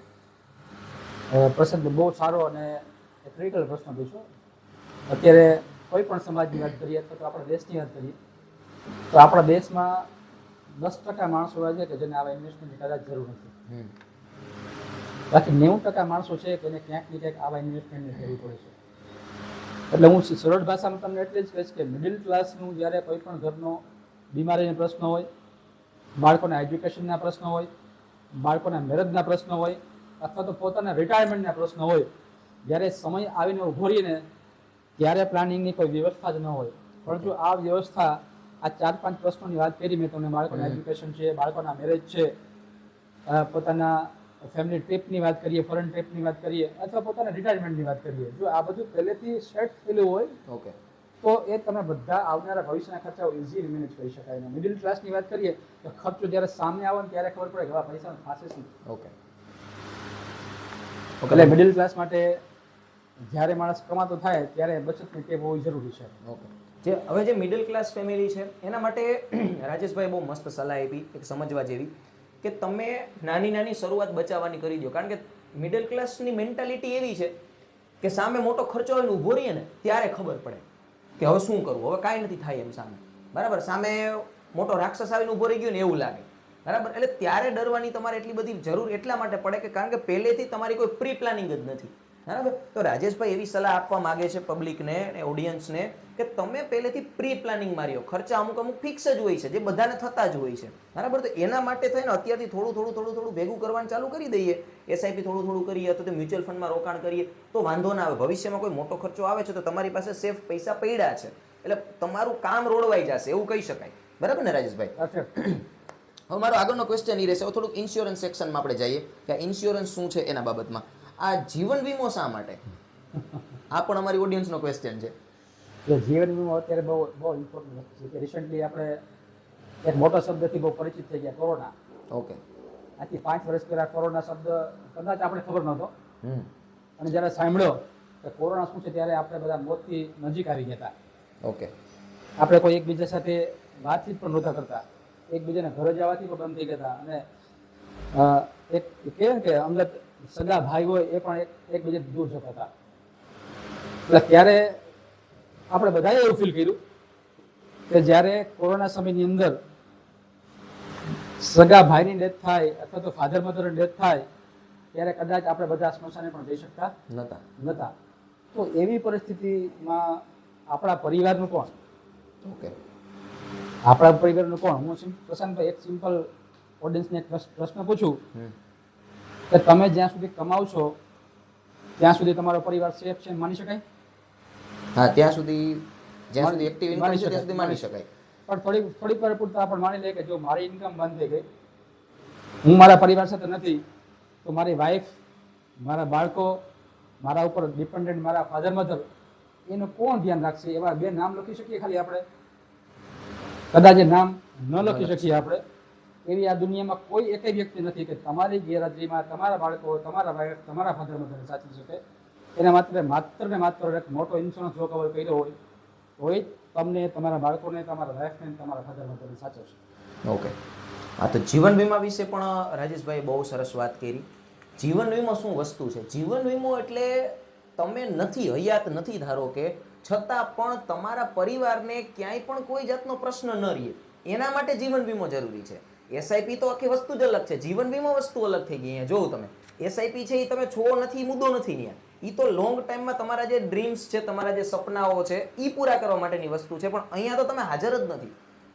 Speaker 2: પ્રશ્ન બહુ સારો અને ક્રિટિકલ પ્રશ્ન પૂછો. અત્યારે કોઈ પણ સમાજની વાત કરીએ અથવા તો આપણા દેશની વાત કરીએ તો આપણા દેશમાં 10% માણસો એવા છે કે જેને આવા ઇન્વેસ્ટમેન્ટની કદાચ જરૂર નથી. બાકી 90% માણસો છે કે એને ક્યાંક ને ક્યાંક આવા ઇન્વેસ્ટમેન્ટની જરૂર પડે છે. એટલે હું સરળ ભાષામાં તમને એટલે જ કહીશ કે મિડલ ક્લાસનું જ્યારે કોઈ પણ ઘરનો બીમારીના પ્રશ્ન હોય, બાળકોના એજ્યુકેશનના પ્રશ્ન હોય, બાળકોના મેરેજના પ્રશ્ન હોય, અથવા તો પોતાના રિટાયરમેન્ટના પ્રશ્ન હોય, જ્યારે સમય આવીને ઊભો રહીને ત્યારે પ્લાનિંગની કોઈ વ્યવસ્થા જ ન હોય. પણ જો આ વ્યવસ્થા, આ 4-5 પ્રશ્નોની વાત કરી મેં તમને, બાળકોના એજ્યુકેશન છે, બાળકોના મેરેજ છે, પોતાના ફેમિલી ટ્રીપની વાત કરીએ, ફોરેન ટ્રીપની વાત કરીએ, અથવા પોતાના રિટાયરમેન્ટની વાત કરીએ, જો આ બધું પહેલેથી સેટ થયેલું હોય તો એ તમે બધા આવનારા ભવિષ્યના ખર્ચાઓ ઇઝીલી મેનેજ કરી શકાય. અને મિડલ ક્લાસની વાત કરીએ તો ખર્ચો જ્યારે સામે આવે ને ત્યારે ખબર પડે કે આ પૈસાનો થશે શું. એટલે મિડલ ક્લાસ માટે જ્યારે માણસ કમાતો થાય ત્યારે બચતની ટેવ હોવી જરૂરી છે.
Speaker 1: હવે જે મિડલ ક્લાસ ફેમિલી છે એના માટે રાજેશભાઈ બહુ મસ્ત સલાહ આપી, એક સમજવા જેવી, કે તમે નાની નાની શરૂઆત બચાવવાની કરી દો. કારણ કે મિડલ ક્લાસની મેન્ટાલિટી એવી છે કે સામે મોટો ખર્ચો આવીને ઊભો રહીએ ને ત્યારે ખબર પડે કે હવે શું કરવું, હવે કાંઈ નથી થાય એમ સામે. બરાબર, સામે મોટો રાક્ષસ આવીને ઊભો રહી ગયો ને એવું લાગે. બરાબર, એટલે ત્યારે ડરવાની તમારે એટલી બધી જરૂર એટલા માટે પડે કે કારણ કે પહેલેથી તમારી કોઈ પ્રી પ્લાનિંગ જ નથી. બરાબર, તો રાજેશભાઈ એવી સલાહ આપવા માગે છે પબ્લિકને અને ઓડિયન્સને કે તમે પહેલેથી પ્રી પ્લાનિંગ માર્યો. ખર્ચા અમુક ફિક્સ જ હોય છે, જે બધાને થતા જ હોય છે. બરાબર, તો એના માટે થઈને અત્યારથી થોડું ભેગું કરવાનું ચાલુ કરી દઈએ, એસઆઈપી થોડું કરીએ, અથવા તો મ્યુચ્યુઅલ ફંડમાં રોકાણ કરીએ, તો વાંધો ના આવે. ભવિષ્યમાં કોઈ મોટો ખર્ચો આવે છે તો તમારી પાસે સેફ પૈસા પડ્યા છે, એટલે તમારું કામ રોડવાઈ જશે એવું કહી શકાય. બરાબર ને રાજેશભાઈ?
Speaker 2: પરફેક્ટ.
Speaker 1: હવે મારો આગળનો ક્વેશ્ચન એ રહેશે, હવે થોડુંક ઇન્સ્યોરન્સ સેક્શનમાં આપણે જઈએ કે ઇન્સ્યોરન્સ શું છે એના બાબતમાં. આ જીવન વીમો શા માટે? આ પણ અમારી ઓડિયન્સનો ક્વેશ્ચન છે.
Speaker 2: એટલે જીવન વીમો અત્યારે બહુ બહુ ઇમ્પોર્ટન્ટ વસ્તુ છે કે રિસન્ટલી આપણે એક મોટો શબ્દથી બહુ પરિચિત થઈ ગયા, કોરોના.
Speaker 1: ઓકે.
Speaker 2: આજથી 5 વર્ષ પહેલા કોરોના શબ્દ કદાચ આપણે ખબર નહોતો,
Speaker 1: હમ.
Speaker 2: અને જ્યારે સાંભળ્યો કે કોરોના શું છે ત્યારે આપણે બધા મોતથી નજીક આવી ગયા હતા.
Speaker 1: ઓકે.
Speaker 2: આપણે કોઈ એકબીજા સાથે વાતચીત પણ નહોતા કરતા, એકબીજાને ઘરે જવાથી પણ બંધ થઈ ગયા હતા, અને એક કહેવાય કે અંગત સગા ભાઈ હોય એ પણ એકબીજાથી દૂર જતા હતા. એટલે ત્યારે આપણે બધાએ એવું ફીલ કર્યું કે જ્યારે કોરોના સમયની અંદર સગા ભાઈની ડેથ થાય અથવા તો ફાધર મધરની ડેથ થાય ત્યારે કદાચ આપણે બધા સ્મશાને પણ જઈ શકતા નહોતા. તો એવી પરિસ્થિતિમાં આપણા પરિવારનું કોણ?
Speaker 1: ઓકે.
Speaker 2: આપણા પરિવારનું કોણ? હું પ્રશાંતભાઈ એક સિમ્પલ ઓડિયન્સને એક પ્રશ્ન પૂછું કે તમે જ્યાં સુધી કમાવ છો ત્યાં સુધી તમારો પરિવાર સેફ છે માની શકાય?
Speaker 1: હા, ત્યાં સુધી જ્યાં સુધી એક્ટિવ ઇન્કમ છે ત્યાં સુધી માની શકાય.
Speaker 2: પણ થોડીક વાર પૂરતા આપણે માની લઈએ કે જો મારી ઇન્કમ બંધ થઈ ગઈ, હું મારા પરિવાર સાથે નથી, તો મારી વાઈફ, મારા બાળકો, મારા ઉપર ડિપેન્ડન્ટ મારા ફાધર મધર, એનું કોણ ધ્યાન રાખશે? એવા 2 નામ લખી શકીએ ખાલી આપણે? કદાચ એ નામ ન લખી શકીએ આપણે. એવી આ દુનિયામાં કોઈ એક વ્યક્તિ નથી કે તમારી ગેરહાજરીમાં તમારા બાળકો, તમારા વાઈફ, તમારા ફાધર મધરને સાચવી શકે. એના માત્ર ને માત્ર એક મોટો ઇન્સ્યોરન્સ જો કવર કર્યો હોય તમને, તમારા બાળકોને, તમારા વાઈફને, તમારા ફાધર મધરને સાચવશે.
Speaker 1: ઓકે. હા, તો જીવન વીમા વિશે પણ રાજેશભાઈ બહુ સરસ વાત કરી. જીવન વીમો શું વસ્તુ છે? જીવન વીમો એટલે તમે નથી હયાત નથી ધારો કે, છતાં પણ તમારા પરિવારને ક્યાંય પણ કોઈ જાતનો પ્રશ્ન ન રહે એના માટે જીવન વીમો જરૂરી છે. એસઆઈપી તો આખી વસ્તુ જ અલગ છે, જીવન વીમો વસ્તુ અલગ થઈ ગઈ. અહીંયા જોવું તમે, એસઆઈપી છે એ તમે છો નથી, મુદ્દો નથી ત્યાં. એ તો લોંગ ટાઈમમાં તમારા જે ડ્રીમ્સ છે, તમારા જે સપનાઓ છે એ પૂરા કરવા માટેની વસ્તુ છે. પણ અહીંયા તો તમે હાજર જ નથી.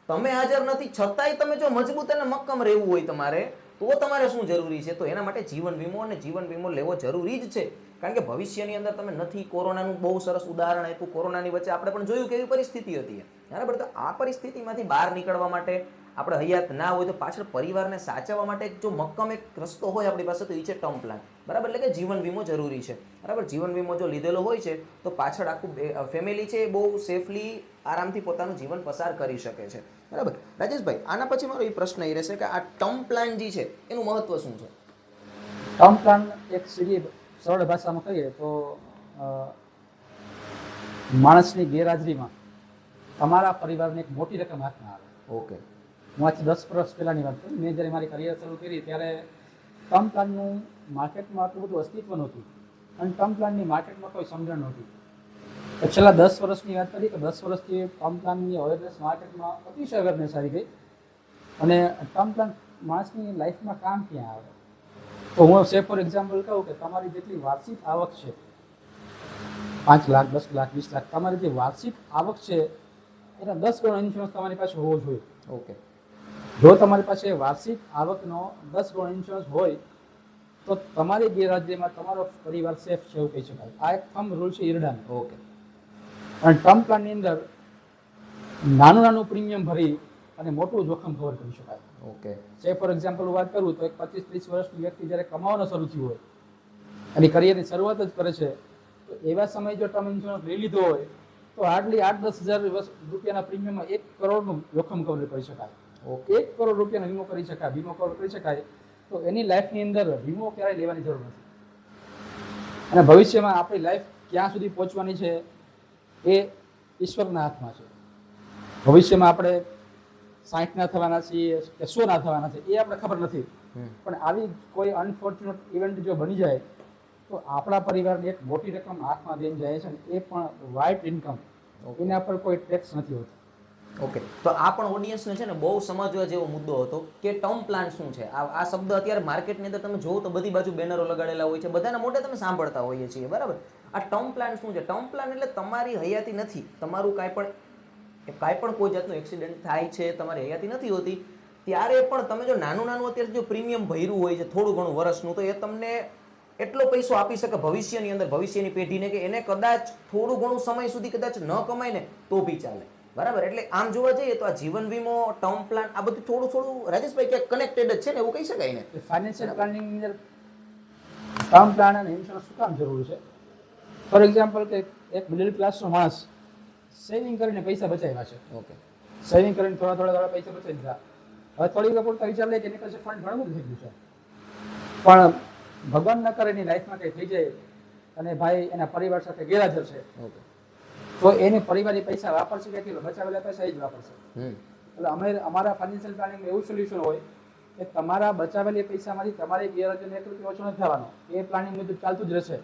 Speaker 1: તમે હાજર નથી છતાંય તમે જો મજબૂત અને મક્કમ રહેવું હોય તમારે, તો તમારે શું જરૂરી છે? તો એના માટે જીવન વીમો, અને જીવન વીમો લેવો જરૂરી જ છે. કારણ કે ભવિષ્યની અંદર તમે નથી, કોરોનાનું બહુ સરસ ઉદાહરણ આપ્યું. કોરોનાની વચ્ચે આપણે પણ જોયું કેવી પરિસ્થિતિ હતી, બરાબર? તો આ પરિસ્થિતિમાંથી બહાર નીકળવા માટે આપણે હયાત ના હોય તો પાછળ પરિવારને સાચવવા માટે જો મક્કમ એક રસ્તો હોય આપણી પાસે, તો એ છે ટર્મ પ્લાન, બરાબર? એટલે કે જીવન વીમો જરૂરી છે, બરાબર? જીવન વીમો જો લીધેલો હોય છે તો પાછળ આખું ફેમિલી છે એ બહુ સેફલી, આરામથી પોતાનું જીવન પસાર કરી શકે છે, બરાબર? રાજેશભાઈ, આના પછી મારો એ પ્રશ્ન એ રહેશે કે આ ટર્મ પ્લાન જે છે એનું મહત્વ શું છે?
Speaker 2: ટર્મ પ્લાન એક સીધી સરળ ભાષામાં કહીએ તો માણસની ગેરહાજરીમાં તમારા પરિવારને એક મોટી રકમ હાથમાં આવે.
Speaker 1: ઓકે.
Speaker 2: હું આજથી 10 વર્ષ પહેલાંની વાત કરું, મેં જ્યારે મારી કરિયર શરૂ કરી ત્યારે ટર્મ પ્લાનનું માર્કેટમાં આટલું બધું અસ્તિત્વ નહોતું, અને ટર્મ પ્લાનની માર્કેટમાં કોઈ સમજણ નહોતી. છેલ્લા 10 વર્ષની વાત કરી તો 10 વર્ષથી ટર્મ પ્લાનની અવેરનેસ માર્કેટમાં અતિશય અવેરનેસ આવી ગઈ. અને ટર્મ પ્લાન માણસની લાઈફમાં કામ ક્યાં આવે? તો હું ફોર એક્ઝામ્પલ કહું કે તમારી જેટલી વાર્ષિક આવક છે, 5 લાખ, 10 લાખ, 20 લાખ, તમારી જે વાર્ષિક આવક છે એના 10 ગણો ઇન્સ્યોરન્સ તમારી પાસે હોવો જોઈએ.
Speaker 1: ઓકે.
Speaker 2: જો તમારી પાસે વાર્ષિક આવકનો 10 ગણો ઇન્સ્યોરન્સ હોય તો તમારી ગેરહાજરીમાં તમારો પરિવાર સેફ છે એવું કહી શકાય. આ એક થંબ રૂલ છે ઈરડાનો.
Speaker 1: ઓકે.
Speaker 2: અને ટર્મ પ્લાનની અંદર નાનું પ્રીમિયમ ભરી અને મોટું જોખમ કવર કરી શકાય.
Speaker 1: ઓકે.
Speaker 2: ફોર એક્ઝામ્પલ વાત કરું તો એક 25-30 વર્ષની વ્યક્તિ જ્યારે કમાવાનું શરૂ થયું હોય અને કરિયરની શરૂઆત જ કરે છે, તો એવા સમયે જો ટર્મ ઇન્સ્યોરન્સ લઈ લીધો હોય તો હાર્ડલી 8-10 હજાર રૂપિયાના પ્રીમિયમમાં 1 કરોડનું જોખમ કવર કરી શકાય. 1 કરોડ રૂપિયાનો વીમો કરી શકાય, વીમો કવર કરી શકાય. તો એની લાઈફની અંદર વીમો ક્યારેય લેવાની જરૂર નથી. અને ભવિષ્યમાં આપણી લાઈફ ક્યાં સુધી પહોંચવાની છે એ ઈશ્વરના હાથમાં છે. ભવિષ્યમાં આપણે 60 ના થવાના છીએ કે 100 ના થવાના છે એ આપણે ખબર નથી, પણ આવી કોઈ અનફોર્ચ્યુનેટ ઇવેન્ટ જો બની જાય તો આપણા પરિવારને એક મોટી રકમ હાથમાં દઈને જાય છે, એ પણ વાઇટ ઇન્કમ, એના પર કોઈ ટેક્સ નથી હોતો.
Speaker 1: ઓકે. તો આ પણ ઓડિયન્સને છે ને બહુ સમજવા જેવો મુદ્દો હતો કે ટર્મ પ્લાન શું છે. આ શબ્દ અત્યારે માર્કેટની અંદર તમે જોવો તો બધી બાજુ બેનરો લગાડેલા હોય છે, બધાના મોઢે તમે સાંભળતા હોઈએ છીએ, બરાબર? આ ટર્મ પ્લાન શું છે? ટર્મ પ્લાન એટલે તમારી હયાતી નથી, તમારું કાંઈ પણ કોઈ જાતનું એક્સિડન્ટ થાય છે, તમારી હયાતી નથી હોતી, ત્યારે પણ તમે જો નાનું અત્યારે જો પ્રીમિયમ ભર્યું હોય છે થોડું ઘણું વર્ષનું, તો એ તમને એટલો પૈસો આપી શકે ભવિષ્યની અંદર, ભવિષ્યની પેઢીને, કે એને કદાચ થોડું ઘણું સમય સુધી કદાચ ન કમાય ને તો બી ચાલે. બરાબર. એટલે આમ જોવા જઈએ તો આ જીવન વીમો, ટર્મ પ્લાન આ બધું થોડું થોડું રાજેશભાઈ ક્યાંક કનેક્ટેડ જ છે ને, એવું કહી શકાય ને?
Speaker 2: ફાઇનાન્શિયલ પ્લાનિંગની અંદર ટર્મ પ્લાન અને ઇન્સ્યોરન્સ શું કામ જરૂરી છે? ફોર એક્ઝામ્પલ કે એક મિડલ ક્લાસનો માણસ સેવિંગ કરીને પૈસા બચાવ્યા છે,
Speaker 1: ઓકે,
Speaker 2: સેવિંગ કરીને થોડા પૈસા બચાવી દીધા, હવે થોડી વાર પૂરતા વિચાર લે કે એની પાસે ફંડ ઘણું બધું થઈ ગયું છે, પણ ભગવાન ન કરે એની લાઈફમાં કંઈ થઈ જાય અને ભાઈ એના પરિવાર સાથે ગેરહાજર છે,
Speaker 1: ઓકે,
Speaker 2: તો એને પરિવાર એ પૈસા વાપરશે કે બચાવેલા પૈસા એ જ વાપરશે.
Speaker 1: હમ,
Speaker 2: એટલે અમે અમારા ફાઇનાન્શિયલ પ્લાનિંગમાં એવું સોલ્યુશન હોય કે તમારા બચાવેલી પૈસામાંથી તમારે ગેરહાજરનો 1 રૂપિયો ઓછો નથી થવાનો, એ પ્લાનિંગ મુજબ ચાલતું જ રહેશે.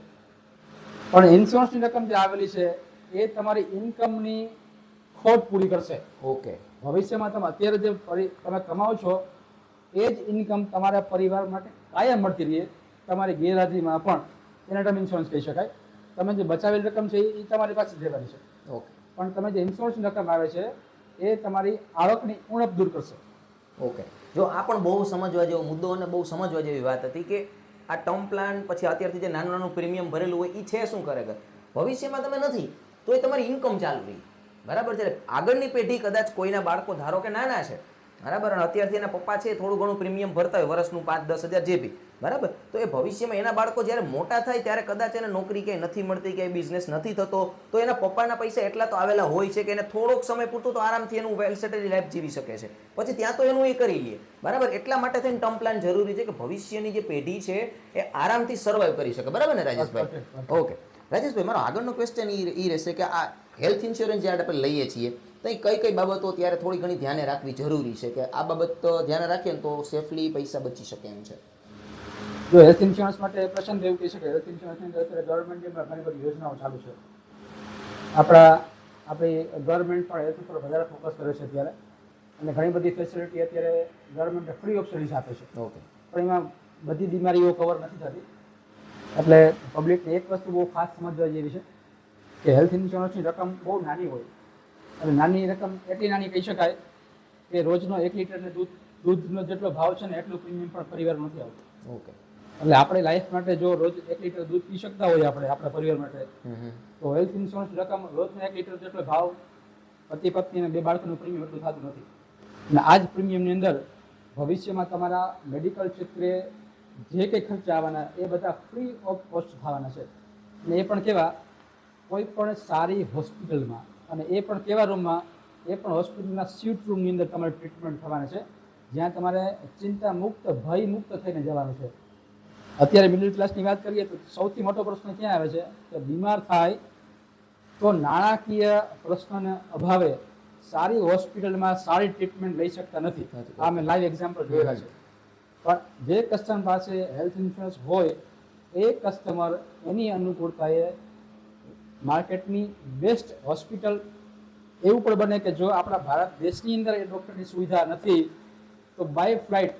Speaker 2: પણ ઇન્સ્યોરન્સની રકમ જે આવેલી છે એ તમારી ઇન્કમની ખોટ પૂરી કરશે.
Speaker 1: ઓકે,
Speaker 2: ભવિષ્યમાં તમે અત્યારે જે તમે કમાઓ છો એ જ ઇન્કમ તમારા પરિવાર માટે કાયમ મળતી રહે, તમારી ગેરહાજરીમાં પણ. એને ટર્મ ઇન્સ્યોરન્સ કહી શકાય. તમે જે બચાવેલી રકમ છે એ તમારી પાસે જ રહેવાની છે,
Speaker 1: ઓકે,
Speaker 2: પણ તમે જે ઇન્સ્યોરન્સની રકમ આવે છે એ તમારી આવકની ઉણપ દૂર કરશે.
Speaker 1: ઓકે. જો આ પણ બહુ સમજવા જેવો મુદ્દો અને બહુ સમજવા જેવી વાત હતી કે આ ટર્મ પ્લાન પછી અત્યારથી જે નાનું નાનું પ્રીમિયમ ભરેલું હોય એ છે શું ખરેખર, ભવિષ્યમાં તમે નથી તો એ તમારી ઇન્કમ ચાલુ રહી, બરાબર છે. આગળની પેઢી કદાચ કોઈના બાળકો ધારો કે નાના છે, બરાબર, અને અત્યારથી એના પપ્પા છે થોડું ઘણું પ્રીમિયમ ભરતા હોય વર્ષનું 5-10 હજાર જે બી, બરાબર, તો એ ભવિષ્યમાં એના બાળકો જ્યારે મોટા થાય ત્યારે કદાચ એને નોકરી ક્યાંય નથી મળતી, ક્યાંય બિઝનેસ નથી થતો, તો એના પપ્પાના પૈસા એટલા તો આવેલા હોય છે કે એને થોડોક સમય પૂરતું તો આરામથી એનું વેલ સેટલ લાઈફ જીવી શકે છે, પછી ત્યાં તો એનું એ કરી લે, બરાબર. એટલા માટે થઈને ટર્મ પ્લાન જરૂરી છે કે ભવિષ્યની જે પેઢી છે એ આરામથી સર્વાઈવ કરી શકે, બરાબર ને રાજેશભાઈ? ઓકે રાજેશભાઈ, મારો આગળનો ક્વેશ્ચન એ રહેશે કે આ હેલ્થ ઇન્સ્યોરન્સ જ્યારે આપણે લઈએ છીએ તો એ કઈ કઈ બાબતો ત્યારે થોડી ઘણી ધ્યાને રાખવી જરૂરી છે કે આ બાબત તો ધ્યાને રાખીએ તો સેફલી પૈસા બચી શકે એમ છે?
Speaker 2: જો હેલ્થ ઇન્સ્યોરન્સ માટે પ્રશાંત એવું કહી શકે, હેલ્થ ઇન્સ્યોરન્સની અંદર અત્યારે ગવર્મેન્ટની ઘણી બધી યોજનાઓ ચાલુ છે. આપણી ગવર્મેન્ટ પણ હેલ્થ ઉપર વધારે ફોકસ કરે છે અત્યારે, અને ઘણી બધી ફેસિલિટી અત્યારે ગવર્મેન્ટ ફ્રી ઓફ સર્વિસ આપે છે.
Speaker 1: ઓકે,
Speaker 2: પણ એમાં બધી બીમારીઓ કવર નથી થતી. એટલે પબ્લિકને એક વસ્તુ બહુ ખાસ સમજવા જેવી છે કે હેલ્થ ઇન્સ્યોરન્સની રકમ બહુ નાની હોય, અને નાની રકમ એટલી નાની કહી શકાય કે રોજનો 1 લીટરને દૂધનો જેટલો ભાવ છે ને એટલું પ્રીમિયમ પણ પરિવાર નથી આવતું.
Speaker 1: ઓકે,
Speaker 2: એટલે આપણે લાઈફ માટે જો રોજ 1 લીટર દૂધ પી શકતા હોઈએ આપણે આપણા પરિવાર માટે, તો હેલ્થ ઇન્સ્યોરન્સ રકમ રોજનો 1 લીટર જેટલો ભાવ પતિ પત્ની અને 2 બાળકોનું પ્રીમિયમ એટલું થતું નથી. અને આ જ પ્રીમિયમની અંદર ભવિષ્યમાં તમારા મેડિકલ ક્ષેત્રે જે કંઈ ખર્ચા આવવાના એ બધા ફ્રી ઓફ કોસ્ટ થવાના છે. અને એ પણ કેવા, કોઈ પણ સારી હોસ્પિટલમાં, અને એ પણ કેવા રૂમમાં, એ પણ હોસ્પિટલના સ્યુટ રૂમની અંદર તમારે ટ્રીટમેન્ટ થવાના છે, જ્યાં તમારે ચિંતા મુક્ત, ભય મુક્ત થઈને જવાનું છે. અત્યારે મિડલ ક્લાસની વાત કરીએ તો સૌથી મોટો પ્રશ્ન ક્યાં આવે છે કે બીમાર થાય તો નાણાકીય પ્રશ્નના અભાવે સારી હોસ્પિટલમાં સારી ટ્રીટમેન્ટ લઈ શકતા નથી. આ મેં લાઈવ એક્ઝામ્પલ જોયેલા છે. પણ જે કસ્ટમર પાસે હેલ્થ ઇન્સ્યોરન્સ હોય એ કસ્ટમર એની અનુકૂળતાએ માર્કેટની બેસ્ટ હોસ્પિટલ, એવું પણ બને કે જો આપણા ભારત દેશની અંદર એ ડૉક્ટરની સુવિધા નથી તો બાય ફ્લાઇટ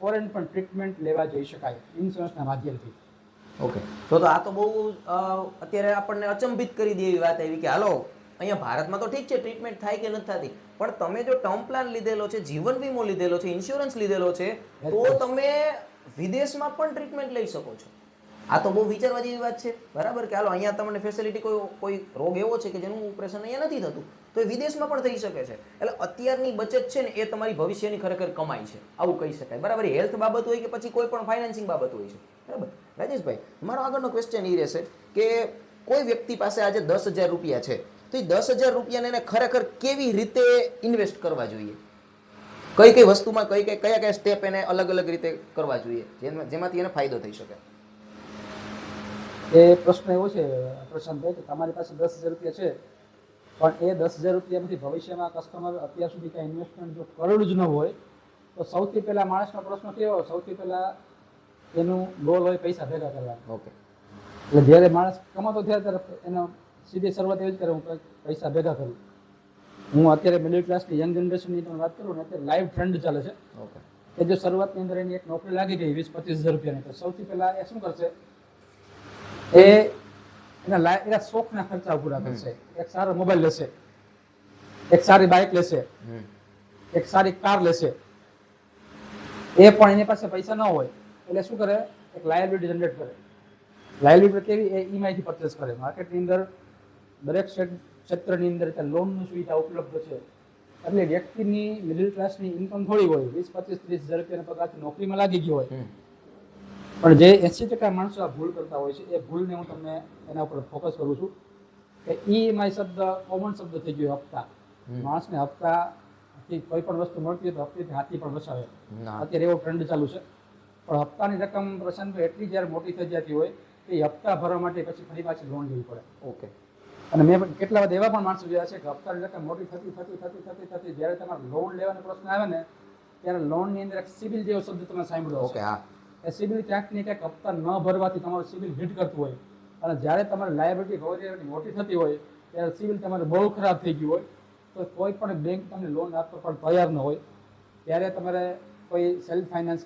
Speaker 2: ફોરેન પણ ટ્રીટમેન્ટ લેવા જઈ શકાય ઇન્સ્યોરન્સના માધ્યમથી.
Speaker 1: ઓકે, તો આ તો બહુ અત્યારે આપણને અચંબિત કરી દે એવી વાત આવી કે હાલો અહીંયા ભારતમાં તો ઠીક છે ટ્રીટમેન્ટ થાય કે નથી થતી, પણ તમે જો ટર્મ પ્લાન લીધેલો છે, જીવન વીમો લીધેલો છે, ઇન્સ્યોરન્સ લીધેલો છે, તો તમે વિદેશમાં પણ ટ્રીટમેન્ટ લઈ શકો છો. આ તો બહુ વિચારવા જેવી વાત છે, બરાબર, કે હાલો અહીંયા તમને ફેસિલિટી કોઈ રોગ એવો છે કે જેનું ઓપરેશન અહીંયા નથી થતું તો એ વિદેશમાં પણ થઈ શકે છે. એટલે અત્યારની બચત છે ને એ તમારી ભવિષ્યની ખરેખર કમાઈ છે, આવું કહી શકાય, બરાબર. હેલ્થ બાબત હોય કે પછી કોઈ પણ ફાઇનાન્સિંગ બાબત હોય છે, બરાબર. રાજેશભાઈ, મારો આગળનો ક્વેશ્ચન એ રહેશે કે કોઈ વ્યક્તિ પાસે આજે 10,000 રૂપિયા છે તો એ 10,000 રૂપિયાને એને ખરેખર કેવી રીતે ઇન્વેસ્ટ કરવા જોઈએ, કઈ કઈ વસ્તુમાં કયા કયા સ્ટેપ એને અલગ અલગ રીતે કરવા જોઈએ જેમાંથી એને ફાયદો થઈ શકે?
Speaker 2: એ પ્રશ્ન એવો છે પ્રશાંતભાઈ કે તમારી પાસે 10,000 રૂપિયા છે, પણ એ 10,000 રૂપિયામાંથી ભવિષ્યમાં કસ્ટમર અત્યાર સુધી કાંઈ ઇન્વેસ્ટમેન્ટ જો કરેલું જ ન હોય તો સૌથી પહેલાં માણસનો પ્રશ્ન કેવો, સૌથી પહેલાં એનું ગોલ હોય પૈસા ભેગા કરવાનો.
Speaker 1: ઓકે,
Speaker 2: એટલે જ્યારે માણસ કમાતો થયા ત્યારે એનો સીધી શરૂઆત એવી જ કરે, હું પૈસા ભેગા કરું. હું અત્યારે મિડલ ક્લાસની યંગ જનરેશનની પણ વાત કરું ને, અત્યારે લાઈવ ટ્રેન્ડ ચાલે છે
Speaker 1: ઓકે,
Speaker 2: કે જો શરૂઆતની અંદર એની એક નોકરી લાગી ગઈ 20-25,000 રૂપિયાની, તો સૌથી પહેલાં એ શું કરશે, એના શોખના ખર્ચા પૂરા કરશે. એક સારો મોબાઈલ લેશે, એક સારી બાઇક લેશે, એક સારી કાર લેશે. એ પણ એની પાસે પૈસા ન હોય એટલે શું કરે, એક લાયબિલિટી જનરેટ કરે. લાયબિલિટી કેવી, એ ઈએમઆઈ થી પરચેસ કરે. માર્કેટની અંદર દરેક ક્ષેત્રની અંદર ત્યાં લોનની સુવિધા ઉપલબ્ધ છે. એટલે વ્યક્તિની મિડલ ક્લાસની ઇન્કમ થોડી હોય, 20-25-30 હજાર રૂપિયાના પગારથી નોકરીમાં લાગી ગયો હોય, પણ જે 80% માણસો આ ભૂલ કરતા હોય છે, એ ભૂલને હું તમને એના ઉપર ફોકસ કરું છું કે EMI શબ્દ કોમન શબ્દ થઈ ગયો. હપ્તા, માણસને હપ્તાથી કોઈ પણ વસ્તુ મળતી હોય તો હપ્તાથી હાથી પણ વસાવે. અત્યારે એવો ટ્રેન્ડ ચાલુ છે. પણ હપ્તાની રકમ પ્રશાંતભાઈ એટલી જ્યારે મોટી થઈ જતી હોય કે એ હપ્તા ભરવા માટે પછી ફરી પાછી લોન લેવી પડે.
Speaker 1: ઓકે.
Speaker 2: અને મેં કેટલા બધા એવા પણ માણસો જોયા છે કે હપ્તાની રકમ મોટી થતી જ્યારે તમારે લોન લેવાનો પ્રશ્ન આવે ને ત્યારે લોનની અંદર એક સિબિલ જેવો શબ્દ તમે સાંભળ્યો હશે. એ સિબિલ ક્યાંક ને ક્યાંક હપ્તા ન ભરવાથી તમારું સિબિલ હિટ કરતું હોય, અને જ્યારે તમારી લાયબિલિટી મોટી થતી હોય ત્યારે સિબિલ તમારે બહુ ખરાબ થઈ ગયું હોય તો કોઈ પણ બેંક તમને લોન આપવા પણ તૈયાર ન હોય. ત્યારે તમારે કોઈ સેલ્ફ ફાઇનાન્સ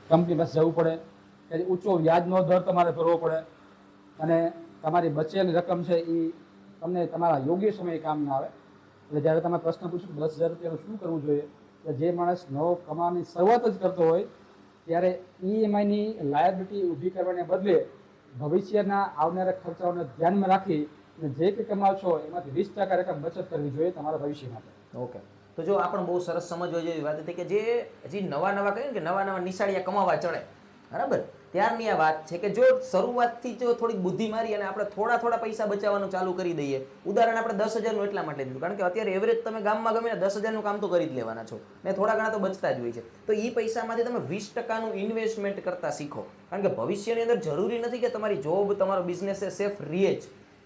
Speaker 2: કંપની પાસે જવું પડે, ત્યારે ઊંચો વ્યાજનો દર તમારે ભરવો પડે, અને તમારી બચેલી રકમ છે એ તમને તમારા યોગ્ય સમયે કામ ના આવે. એટલે જ્યારે તમે પ્રશ્ન પૂછો 10,000 રૂપિયાનું શું કરવું જોઈએ, તો જે માણસ નવો કમાવાની શરૂઆત જ કરતો હોય ત્યારે EMIની લાયબિલિટી ઊભી કરવાને બદલે ભવિષ્યના આવનારા ખર્ચાઓને ધ્યાનમાં રાખી અને જે કંઈ કમાવ છો એમાંથી 20% રકમ બચત કરવી જોઈએ તમારા ભવિષ્ય માટે.
Speaker 1: ઓકે. તો જો આ પણ બહુ સરસ સમજવા જેવી વાત હતી કે જે હજી નવા કહે કે નવા નિશાળિયા કમાવા ચડે, બરાબર, ત્યારની આ વાત છે કે જો શરૂઆતથી જો થોડીક બુદ્ધિ મારી અને આપણે થોડા પૈસા બચાવવાનું ચાલુ કરી દઈએ. ઉદાહરણ આપણે 10,000નું એટલા માટે લીધું કારણ કે અત્યારે એવરેજ તમે ગામમાં ગમે ને 10,000નું કામ તો કરી જ લેવાના છો ને થોડા ઘણા તો બચતા જ હોય છે. તો એ પૈસામાંથી તમે 20%નું ઇન્વેસ્ટમેન્ટ કરતા શીખો, કારણ કે ભવિષ્યની અંદર જરૂરી નથી કે તમારી જોબ, તમારો બિઝનેસ એ સેફ રહે જ.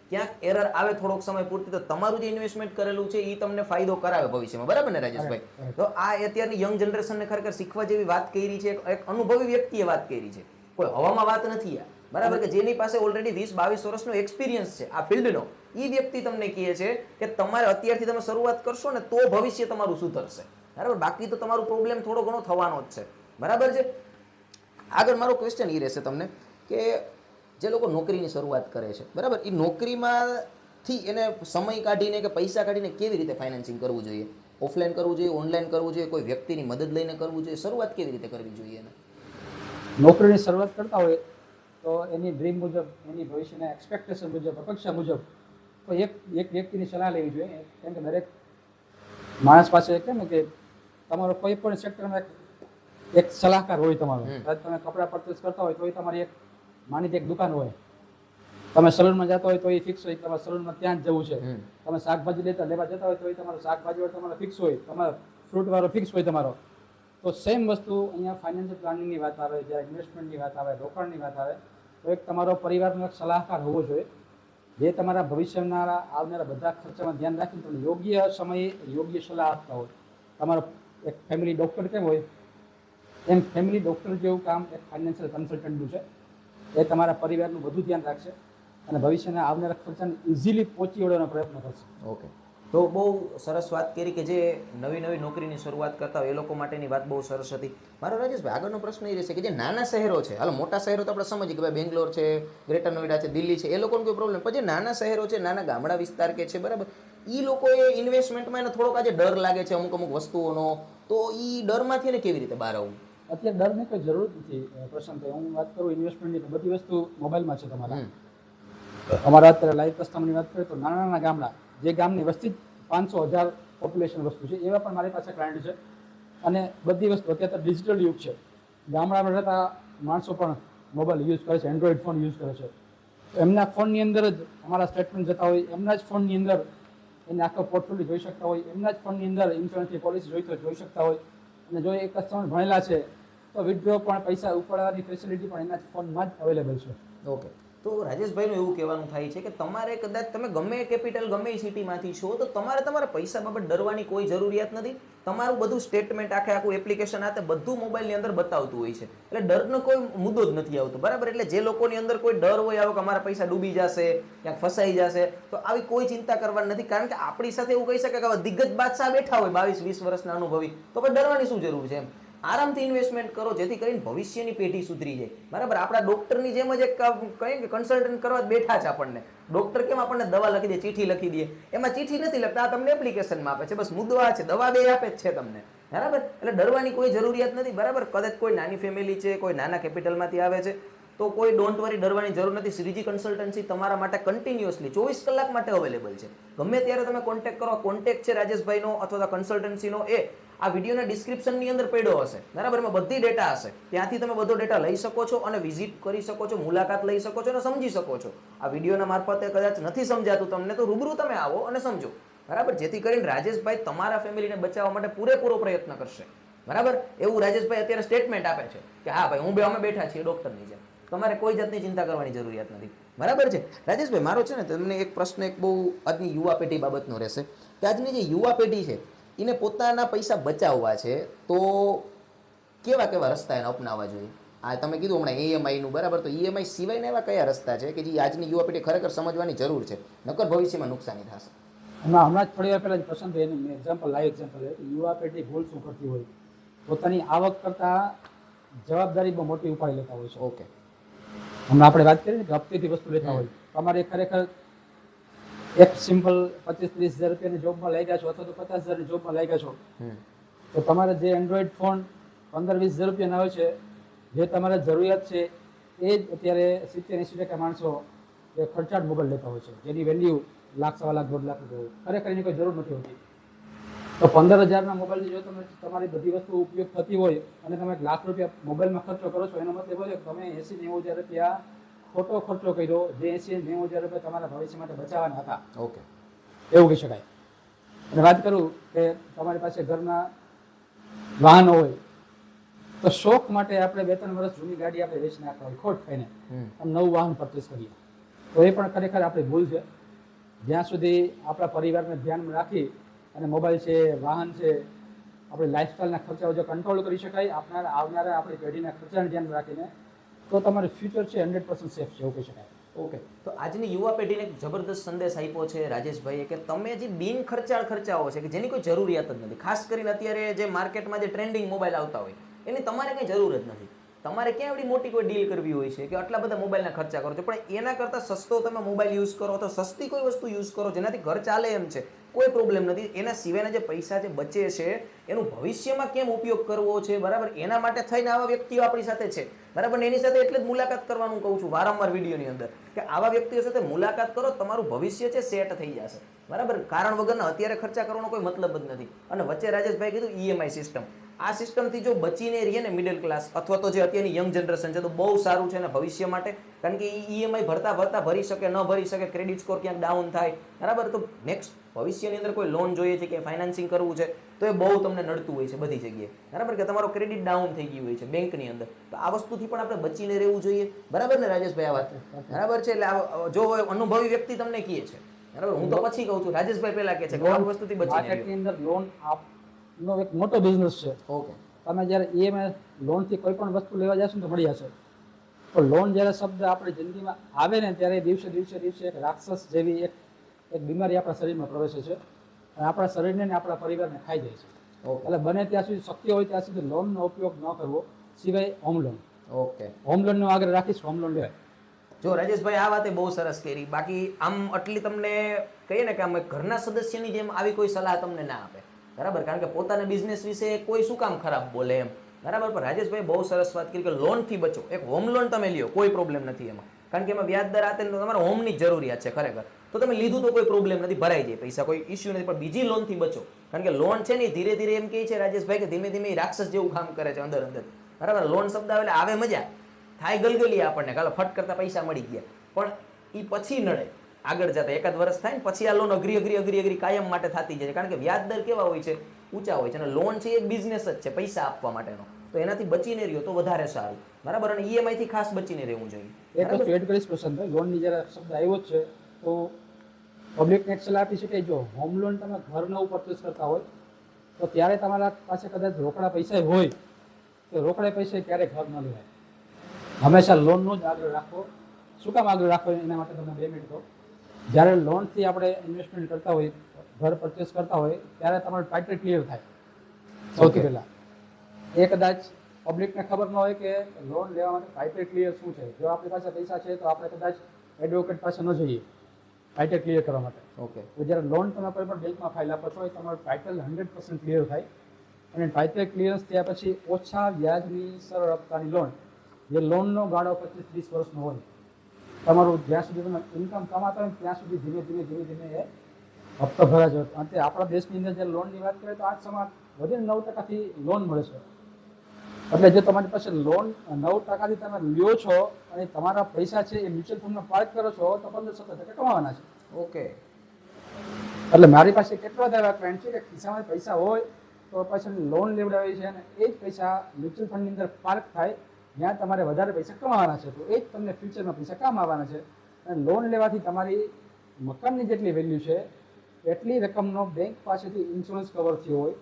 Speaker 1: ક્યાંક એરર આવે થોડોક સમય પૂરતી તો તમારું જે ઇન્વેસ્ટમેન્ટ કરેલું છે એ તમને ફાયદો કરાવે ભવિષ્યમાં, બરાબર ને રાજેશભાઈ? તો આ અત્યારની યંગ જનરેશનને ખરેખર શીખવા જેવી વાત કરી છે, એક અનુભવી વ્યક્તિએ વાત કરી છે, કોઈ હવામાં વાત નથી આ, બરાબર, કે જેની પાસે ઓલરેડી 20-22 વર્ષનો એક્સપિરિયન્સ છે આ ફિલ્ડનો. એ વ્યક્તિ તમને કહે છે કે તમારે અત્યારથી તમે શરૂઆત કરશો ને તો ભવિષ્ય તમારું સુધરશે, બરાબર, બાકી તો તમારું પ્રોબ્લેમ થોડો ઘણો થવાનો જ છે, બરાબર છે. આગળ મારો ક્વેશ્ચન એ રહેશે તમને કે જે લોકો નોકરીની શરૂઆત કરે છે, બરાબર, એ નોકરીમાંથી એને સમય કાઢીને કે પૈસા કાઢીને કેવી રીતે ફાઇનાન્સિંગ કરવું જોઈએ? ઓફલાઈન કરવું જોઈએ, ઓનલાઈન કરવું જોઈએ, કોઈ વ્યક્તિની મદદ લઈને કરવું જોઈએ? શરૂઆત કેવી રીતે કરવી જોઈએ એને?
Speaker 2: નોકરીની શરૂઆત કરતા હોય તો એની ડ્રીમ મુજબ, એની ભવિષ્યના એક્સપેક્ટેશન મુજબ, અપેક્ષા મુજબ તો એક વ્યક્તિની સલાહ લેવી જોઈએ. કેમ કે દરેક માણસ પાસે કેમ કે તમારો કોઈ પણ સેક્ટરમાં એક સલાહકાર હોય તમારો. તમે કપડાં પરચેસ કરતા હોય તો એ તમારી એક માની એક દુકાન હોય, તમે સલૂનમાં જતા હોય તો એ ફિક્સ હોય તમારે સલૂનમાં ત્યાં જ જવું છે. તમે શાકભાજી લેવા જતા હોય તો એ તમારો શાકભાજી વાળો તમારો ફિક્સ હોય, તમારો ફ્રૂટ વાળો ફિક્સ હોય તમારો. તો સેમ વસ્તુ અહીંયા ફાઇનાન્શિયલ પ્લાનિંગની વાત આવે, જ્યારે ઇન્વેસ્ટમેન્ટની વાત આવે, રોકાણની વાત આવે તો એક તમારો પરિવારનો એક સલાહકાર હોવો જોઈએ જે તમારા ભવિષ્યના આવનારા બધા ખર્ચામાં ધ્યાન રાખીને તમને યોગ્ય સમયે યોગ્ય સલાહ આપતા હોય. તમારો એક ફેમિલી ડૉક્ટર કેમ હોય એમ ફેમિલી ડૉક્ટર જેવું કામ એક ફાઇનાન્શિયલ કન્સલ્ટન્ટનું છે. એ તમારા પરિવારનું બધું ધ્યાન રાખશે અને ભવિષ્યના આવનારા ખર્ચાને ઇઝીલી પહોંચી વળવાનો પ્રયત્ન કરશે.
Speaker 1: ઓકે. તો બહુ સરસ વાત કરી કે જે નવી નોકરીની શરૂઆત કરતા હોય એ લોકો માટેની વાત બહુ સરસ હતી. મારો રાજેશભાઈ આગળનો પ્રશ્ન એ રહેશે કે જે નાના શહેરો છે, હાલો મોટા શહેરો તો આપણે સમજીએ કે ભાઈ બેંગ્લોર છે, ગ્રેટર નોઈડા છે, દિલ્હી છે, એ લોકોનો કોઈ પ્રોબ્લેમ, પણ જે નાના શહેરો છે, નાના ગામડા વિસ્તાર કે છે, બરાબર, એ લોકોએ ઇન્વેસ્ટમેન્ટમાં એને થોડોક આજે ડર લાગે છે અમુક વસ્તુઓનો, તો એ ડરમાંથી એને કેવી રીતે બહાર આવવું?
Speaker 2: અત્યારે ડરની કોઈ જરૂર નથી પ્રશાંતભાઈ. હું વાત કરું ઇન્વેસ્ટમેન્ટની તો બધી વસ્તુ મોબાઈલમાં છે તમારા. અમારા અત્યારે લાઈવ કસ્ટમરની વાત કરીએ તો નાના ગામડા, જે ગામની વસ્તી 500,000 પોપ્યુલેશન વસ્તુ છે, એવા પણ મારી પાસે ક્લાયન્ટ છે. અને બધી વસ્તુ અત્યારે તો ડિજિટલ યુગ છે. ગામડામાં રહેતા માણસો પણ મોબાઈલ યુઝ કરે છે, એન્ડ્રોઈડ ફોન યુઝ કરે છે. એમના ફોનની અંદર જ અમારા સ્ટેટમેન્ટ જતા હોય, એમના જ ફોનની અંદર એને આખો પોર્ટફોલિયો જોઈ શકતા હોય, એમના જ ફોનની અંદર ઇન્સ્યોરન્સની પોલિસી જોઈ શકતા હોય. અને જો એ કસ્ટમર ભણેલા છે તો વિથડ્રો પણ પૈસા ઉપાડવાની ફેસિલિટી પણ એના ફોનમાં જ અવેલેબલ છે.
Speaker 1: ઓકે. તો રાજેશભાઈનું એવું કહેવાનું થાય છે કે તમારે કદાચ તમે ગમે એ કેપિટલ, ગમે એ સિટીમાંથી છો તો તમારે તમારા પૈસા બાબત ડરવાની કોઈ જરૂરિયાત નથી. તમારું બધું સ્ટેટમેન્ટ આખું એપ્લિકેશન આ બધું મોબાઈલની અંદર બતાવતું હોય છે, એટલે ડરનો કોઈ મુદ્દો જ નથી આવતો, બરાબર. એટલે જે લોકોની અંદર કોઈ ડર હોય આવો કે અમારા પૈસા ડૂબી જશે, ક્યાંક ફસાઈ જશે, તો આવી કોઈ ચિંતા કરવાની નથી. કારણ કે આપણી સાથે એવું કહી શકાય કે દિગ્ગજ બાદશાહ બેઠા હોય 22-20 વર્ષના અનુભવી, તો પણ ડરવાની શું જરૂર છે? એમ આરામથી ઇન્વેસ્ટમેન્ટ કરો જેથી કરીને ભવિષ્યની પેઢી સુધરી જાય, બરાબર. આપણા ડોક્ટરની જેમ જ એક કહીએ કે કન્સલ્ટન્ટ કરવા બેઠા છે આપણને. ડોક્ટર કેમ આપણને દવા લખી દે, ચીઠી લખી દે, એમાં ચીઠી નથી લખતા, આ તમને એપ્લિકેશનમાં આપે છે, બસ મુદ્દો આ છે, દવા બે આપે જ છે તમને, બરાબર. એટલે ડરવાની કોઈ જરૂરિયાત નથી, બરાબર. કદાચ કોઈ નાની ફેમિલી છે, કોઈ નાના કેપિટલમાંથી આવે છે, તો કોઈ ડોન્ટ વરી, ડરવાની જરૂર નથી. શ્રીજી કન્સલ્ટન્સી તમારા માટે કન્ટિન્યુઅસલી 24 કલાક માટે અવેલેબલ છે. ગમે ત્યારે તમે કોન્ટેક્ટ કરો. કોન્ટેક્ટ છે રાજેશભાઈનો અથવા તો કન્સલ્ટન્સીનો એ આ વિડીયોના ડિસ્ક્રિપ્શનની અંદર પડ્યો હશે, બરાબર? એમાં બધી ડેટા હશે, ત્યાંથી તમે બધો ડેટા લઈ શકો છો અને વિઝિટ કરી શકો છો, મુલાકાત લઈ શકો છો અને સમજી શકો છો. આ વિડીયોના મારફતે કદાચ નથી સમજાતું તમને, તો રૂબરૂ તમે આવો અને સમજો, બરાબર? જેથી કરીને રાજેશભાઈ તમારા ફેમિલીને બચાવવા માટે પૂરેપૂરો પ્રયત્ન કરશે, બરાબર? એવું રાજેશભાઈ અત્યારે સ્ટેટમેન્ટ આપે છે કે હા ભાઈ અમે બેઠા છીએ ડોક્ટરની જેમ, તમારે કોઈ જાતની ચિંતા કરવાની જરૂરિયાત નથી, બરાબર છે? રાજેશભાઈ, મારો છે ને તમને એક પ્રશ્ન એક બહુ આજની યુવા પેઢી બાબતનો રહેશે કે આજની જે યુવા પેઢી છે એને પોતાના પૈસા બચાવવા છે, તો કેવા કેવા રસ્તા એને અપનાવવા જોઈએ? આ તમે કીધું હમણાં ઈએમઆઈનું, બરાબર? તો ઈએમઆઈ સિવાયના એવા કયા રસ્તા છે કે જે આજની યુવા પેઢી ખરેખર સમજવાની જરૂર છે, નકર ભવિષ્યમાં નુકસાની થશે?
Speaker 2: હમણાં જ થોડી વાર પહેલાં જ પસંદ એનું મેં એક્ઝામ્પલ લાઈવ એક્ઝામ્પલ યુવા પેઢી ભૂલ શું કરતી હોય, પોતાની આવક કરતાં જવાબદારી બહુ મોટી ઉપાડી લેતા હોય છે.
Speaker 1: ઓકે,
Speaker 2: હમણાં આપણે વાત કરીએ ને કે હપ્તેથી વસ્તુ લેતા હોય, તમારે ખરેખર એક સિમ્પલ 25-30 હજાર રૂપિયાની જોબમાં લાગ્યા છો અથવા તો 50 હજારની જોબમાં લાગ્યા છો, તો તમારે જે એન્ડ્રોઈડ ફોન 15-20 હજાર રૂપિયાના હોય છે, જે તમારે જરૂરિયાત છે એ જ અત્યારે 70-80% માણસો એ ખર્ચાળ મોબાઈલ લેતા હોય છે, જેની વેલ્યુ લાખ, સવા લાખ, 1.5 લાખ રૂપિયા હોય. ખરેખર એની કોઈ જરૂર નથી હોતી. તો 15,000ના મોબાઈલની જો તમે તમારી બધી વસ્તુ ઉપયોગ થતી હોય અને તમે 1 લાખ રૂપિયા મોબાઈલમાં ખર્ચો કરો છો, એનો મતલબ એ કે તમે 80-90 હજાર રૂપિયા ખોટો ખર્ચો કર્યો, જે 80-90 હજાર રૂપિયા તમારા ભવિષ્ય માટે બચાવવાના હતા.
Speaker 1: ઓકે,
Speaker 2: એવું કહી શકાય. અને વાત કરું કે તમારી પાસે ઘરના વાહનો હોય, તો શોખ માટે આપણે 2-3 વર્ષ જૂની ગાડી આપણે વેચી નાખતા હોય ખોટ ખાઈને, અને નવું વાહન પરચેસ કરીએ, તો એ પણ ખરેખર આપણી ભૂલ છે. જ્યાં સુધી આપણા પરિવારને ધ્યાનમાં રાખી અને મોબાઈલ છે, વાહન છે, આપણે લાઇફસ્ટાઈલના ખર્ચાઓ જો કંટ્રોલ કરી શકાય, આવનારા આપણી પેઢીના ખર્ચાને ધ્યાન રાખીને, તો તમારું ફ્યુચર છે 100% સેફ છે, એવું કહી શકાય.
Speaker 1: ઓકે, તો આજની યુવા પેઢીને એક જબરદસ્ત સંદેશ આપ્યો છે રાજેશભાઈએ કે તમે જે બિન ખર્ચાળ ખર્ચાઓ છે કે જેની કોઈ જરૂરિયાત જ નથી, ખાસ કરીને અત્યારે જે માર્કેટમાં જે ટ્રેન્ડિંગ મોબાઈલ આવતા હોય એની તમારે કંઈ જરૂર જ નથી. તમારે ક્યાં એવડી મોટી કોઈ ડીલ કરવી હોય છે કે આટલા બધા મોબાઈલના ખર્ચા કરો છો, પણ એના કરતાં સસ્તો તમે મોબાઈલ યુઝ કરો તો સસ્તી કોઈ વસ્તુ યુઝ કરો જેનાથી ઘર ચાલે એમ છે, કોઈ પ્રોબ્લેમ નથી. એના સિવાયના જે પૈસા જે બચે છે એનું ભવિષ્યમાં કેમ ઉપયોગ કરવો છે, બરાબર? એના માટે થઈને આવા વ્યક્તિઓ આપણી સાથે છે, બરાબર? એની સાથે એટલે જ મુલાકાત કરવાનું કહું છું વારંવાર વિડીયોની અંદર કે આવા વ્યક્તિઓ સાથે મુલાકાત કરો, તમારું ભવિષ્ય છે સેટ થઈ જશે, બરાબર? કારણ વગરના અત્યારે ખર્ચા કરવાનો કોઈ મતલબ જ નથી. અને વચ્ચે રાજેશભાઈ કીધું ઈએમઆઈ સિસ્ટમ, આ સિસ્ટમથી જો બચીને રહીએ ને મિડલ ક્લાસ અથવા તો જે અત્યારની યંગ જનરેશન છે, તો બહુ સારું છે ને ભવિષ્ય માટે. કારણ કે ઈએમઆઈ ભરતા ભરી શકે, ન ભરી શકે, ક્રેડિટ સ્કોર ક્યાંક ડાઉન થાય, બરાબર? તો નેક્સ્ટ ભવિષ્યની અંદર કોઈ લોન જોઈએ છે કે ફાઇનાન્સિંગ કરવું છે તો એ બહુ તમને નડતું હોય છે બધી જગ્યાએ, બરાબર? કે તમારો ક્રેડિટ ડાઉન થઈ ગયું હોય છે બેંકની અંદર, તો આ વસ્તુથી પણ આપણે બચીને રહેવું જોઈએ, બરાબર ને રાજેશભાઈ? આ વાત બરાબર છે. એટલે જો અનુભવી વ્યક્તિ તમને કહે છે, બરાબર? હું તો પછી કહું છું, રાજેશભાઈ પહેલા કહે છે કે આ વસ્તુથી બચીને
Speaker 2: માર્કેટની અંદર લોન નો એક મોટો બિઝનેસ છે.
Speaker 1: ઓકે,
Speaker 2: તમે જ્યારે ઈએમઆઈ લોનથી કોઈ પણ વસ્તુ લેવા જશો ને તો મળી જશે, પણ લોન જ્યારે શબ્દ આપણી જિંદગીમાં આવે ને ત્યારે દિવસે એક રાક્ષસ જેવી એક બીમારી આપણા શરીરમાં પ્રવેશે છે અને આપણા શરીરને અને આપણા પરિવારને ખાઈ જાય છે. એટલે બને ત્યાં સુધી શક્ય હોય ત્યાં સુધી લોનનો ઉપયોગ ન કરવો, સિવાય હોમ લોન.
Speaker 1: ઓકે,
Speaker 2: હોમ લોનનો આગળ રાખીશ, હોમ લોન લેવાય.
Speaker 1: જો રાજેશભાઈ આ વાતે બહુ સરસ કરી. બાકી આમ આટલી તમને કહીએ ને કે આમ ઘરના સદસ્યની જેમ આવી કોઈ સલાહ તમને ના આપે, બરાબર? કારણ કે પોતાના બિઝનેસ વિશે કોઈ શું કામ ખરાબ બોલે એમ, બરાબર? પણ રાજેશભાઈ બહુ સરસ વાત કરી કે લોનથી બચો. એક હોમ લોન તમે લ્યો, કોઈ પ્રોબ્લેમ નથી એમાં, કારણ કે એમાં વ્યાજ દર આતે તમારા હોમની જ જરૂરિયાત છે ખરેખર, તો તમે લીધું તો કોઈ પ્રોબ્લેમ નથી, ભરાઈ જાય પૈસા, કોઈ ઇસ્યુ નથી. પણ બીજી લોનથી બચો, કારણ કે લોન છે ને ધીરે ધીરે એમ કહે છે રાજેશભાઈ કે ધીમે ધીમે રાક્ષસ જેવું કામ કરે છે અંદર, બરાબર? લોન શબ્દ આવે મજા થાય, ગલગલી આપણને, કાલે ફટ કરતા પૈસા મળી ગયા, પણ એ પછી નડે આગળ જતા. એકાદ વર્ષ થાય ને પછી આ લોન અઘરી કાયમ માટે થતી જાય, કારણ કે વ્યાજ દર કેવા હોય છે, ઊંચા હોય છે. અને લોન છે એક બિઝનેસ જ છે પૈસા આપવા માટેનો, તો એનાથી બચીને રહ્યો તો વધારે સારું, બરાબર? અને ઈએમઆઈ થી ખાસ બચીને રહેવું જોઈએ.
Speaker 2: એક વસ્તુ એડ કરીશ પ્રશાંતભાઈ, લોનની જ્યારે શબ્દ આવ્યો જ છે તો પબ્લિકને એક સલાહ આપી છે કે જો હોમ લોન તમે ઘર નવું પરચેસ કરતા હોય તો ત્યારે તમારા પાસે કદાચ રોકડા પૈસા હોય તો રોકડા પૈસા ક્યારેય ઘર ન લેવાય. હંમેશા લોનનું જ આગળ રાખો. શું કામ આગળ રાખો એના માટે તમને 2 મિનિટ કહો. જ્યારે લોનથી આપણે ઇન્વેસ્ટમેન્ટ કરતા હોય, ઘર પરચેસ કરતા હોય, ત્યારે તમારું ટાઇટલ ક્લિયર થાય સૌથી પહેલાં. એ કદાચ પબ્લિકને ખબર ન હોય કે લોન લેવા માટે ટાઇટલ ક્લિયર શું છે. જો આપણી પાસે પૈસા છે તો આપણે કદાચ એડવોકેટ પાસે ન જઈએ ટાઇટલ ક્લિયર કરવા માટે.
Speaker 1: ઓકે,
Speaker 2: તો જ્યારે લોન તમે કોઈ પણ બેંકમાં ફાઇલ આપો છો એ તમારું ટાઇટલ 100% ક્લિયર થાય અને ટાઇટલ ક્લિયરન્સ થયા પછી ઓછા વ્યાજની સરળ હપ્તાની લોન જે લોનનો ગાળો 25-30 વર્ષનો હોય, તમારું જ્યાં સુધી તમે ઇન્કમ કમાતા હોય ત્યાં સુધી ધીમે ધીમે એ હપ્તો ભરાય છે. અંતે આપણા દેશની અંદર જે લોનની વાત કરીએ તો આજ સમાન વધીને 9%થી લોન મળે છે. એટલે જો તમારી પાસે લોન 9%થી તમે લ્યો છો અને તમારા પૈસા છે એ મ્યુચ્યુઅલ ફંડમાં પાર્ક કરો છો તો 15-17% કમાવાના છે.
Speaker 1: ઓકે.
Speaker 2: એટલે મારી પાસે કેટલા બધા એવા ક્લાયન્ટ છે કે ખિસ્સામાં પૈસા હોય તો પછી લોન લેવડાવી છે અને એ જ પૈસા મ્યુચ્યુઅલ ફંડની અંદર પાર્ક થાય જ્યાં તમારે વધારે પૈસા કમાવાના છે, તો એ જ તમને ફ્યુચરમાં પૈસા કામ આવવાના છે. અને લોન લેવાથી તમારી મકાનની જેટલી વેલ્યુ છે એટલી રકમનો બેંક પાસેથી ઇન્સ્યોરન્સ કવર થયો હોય.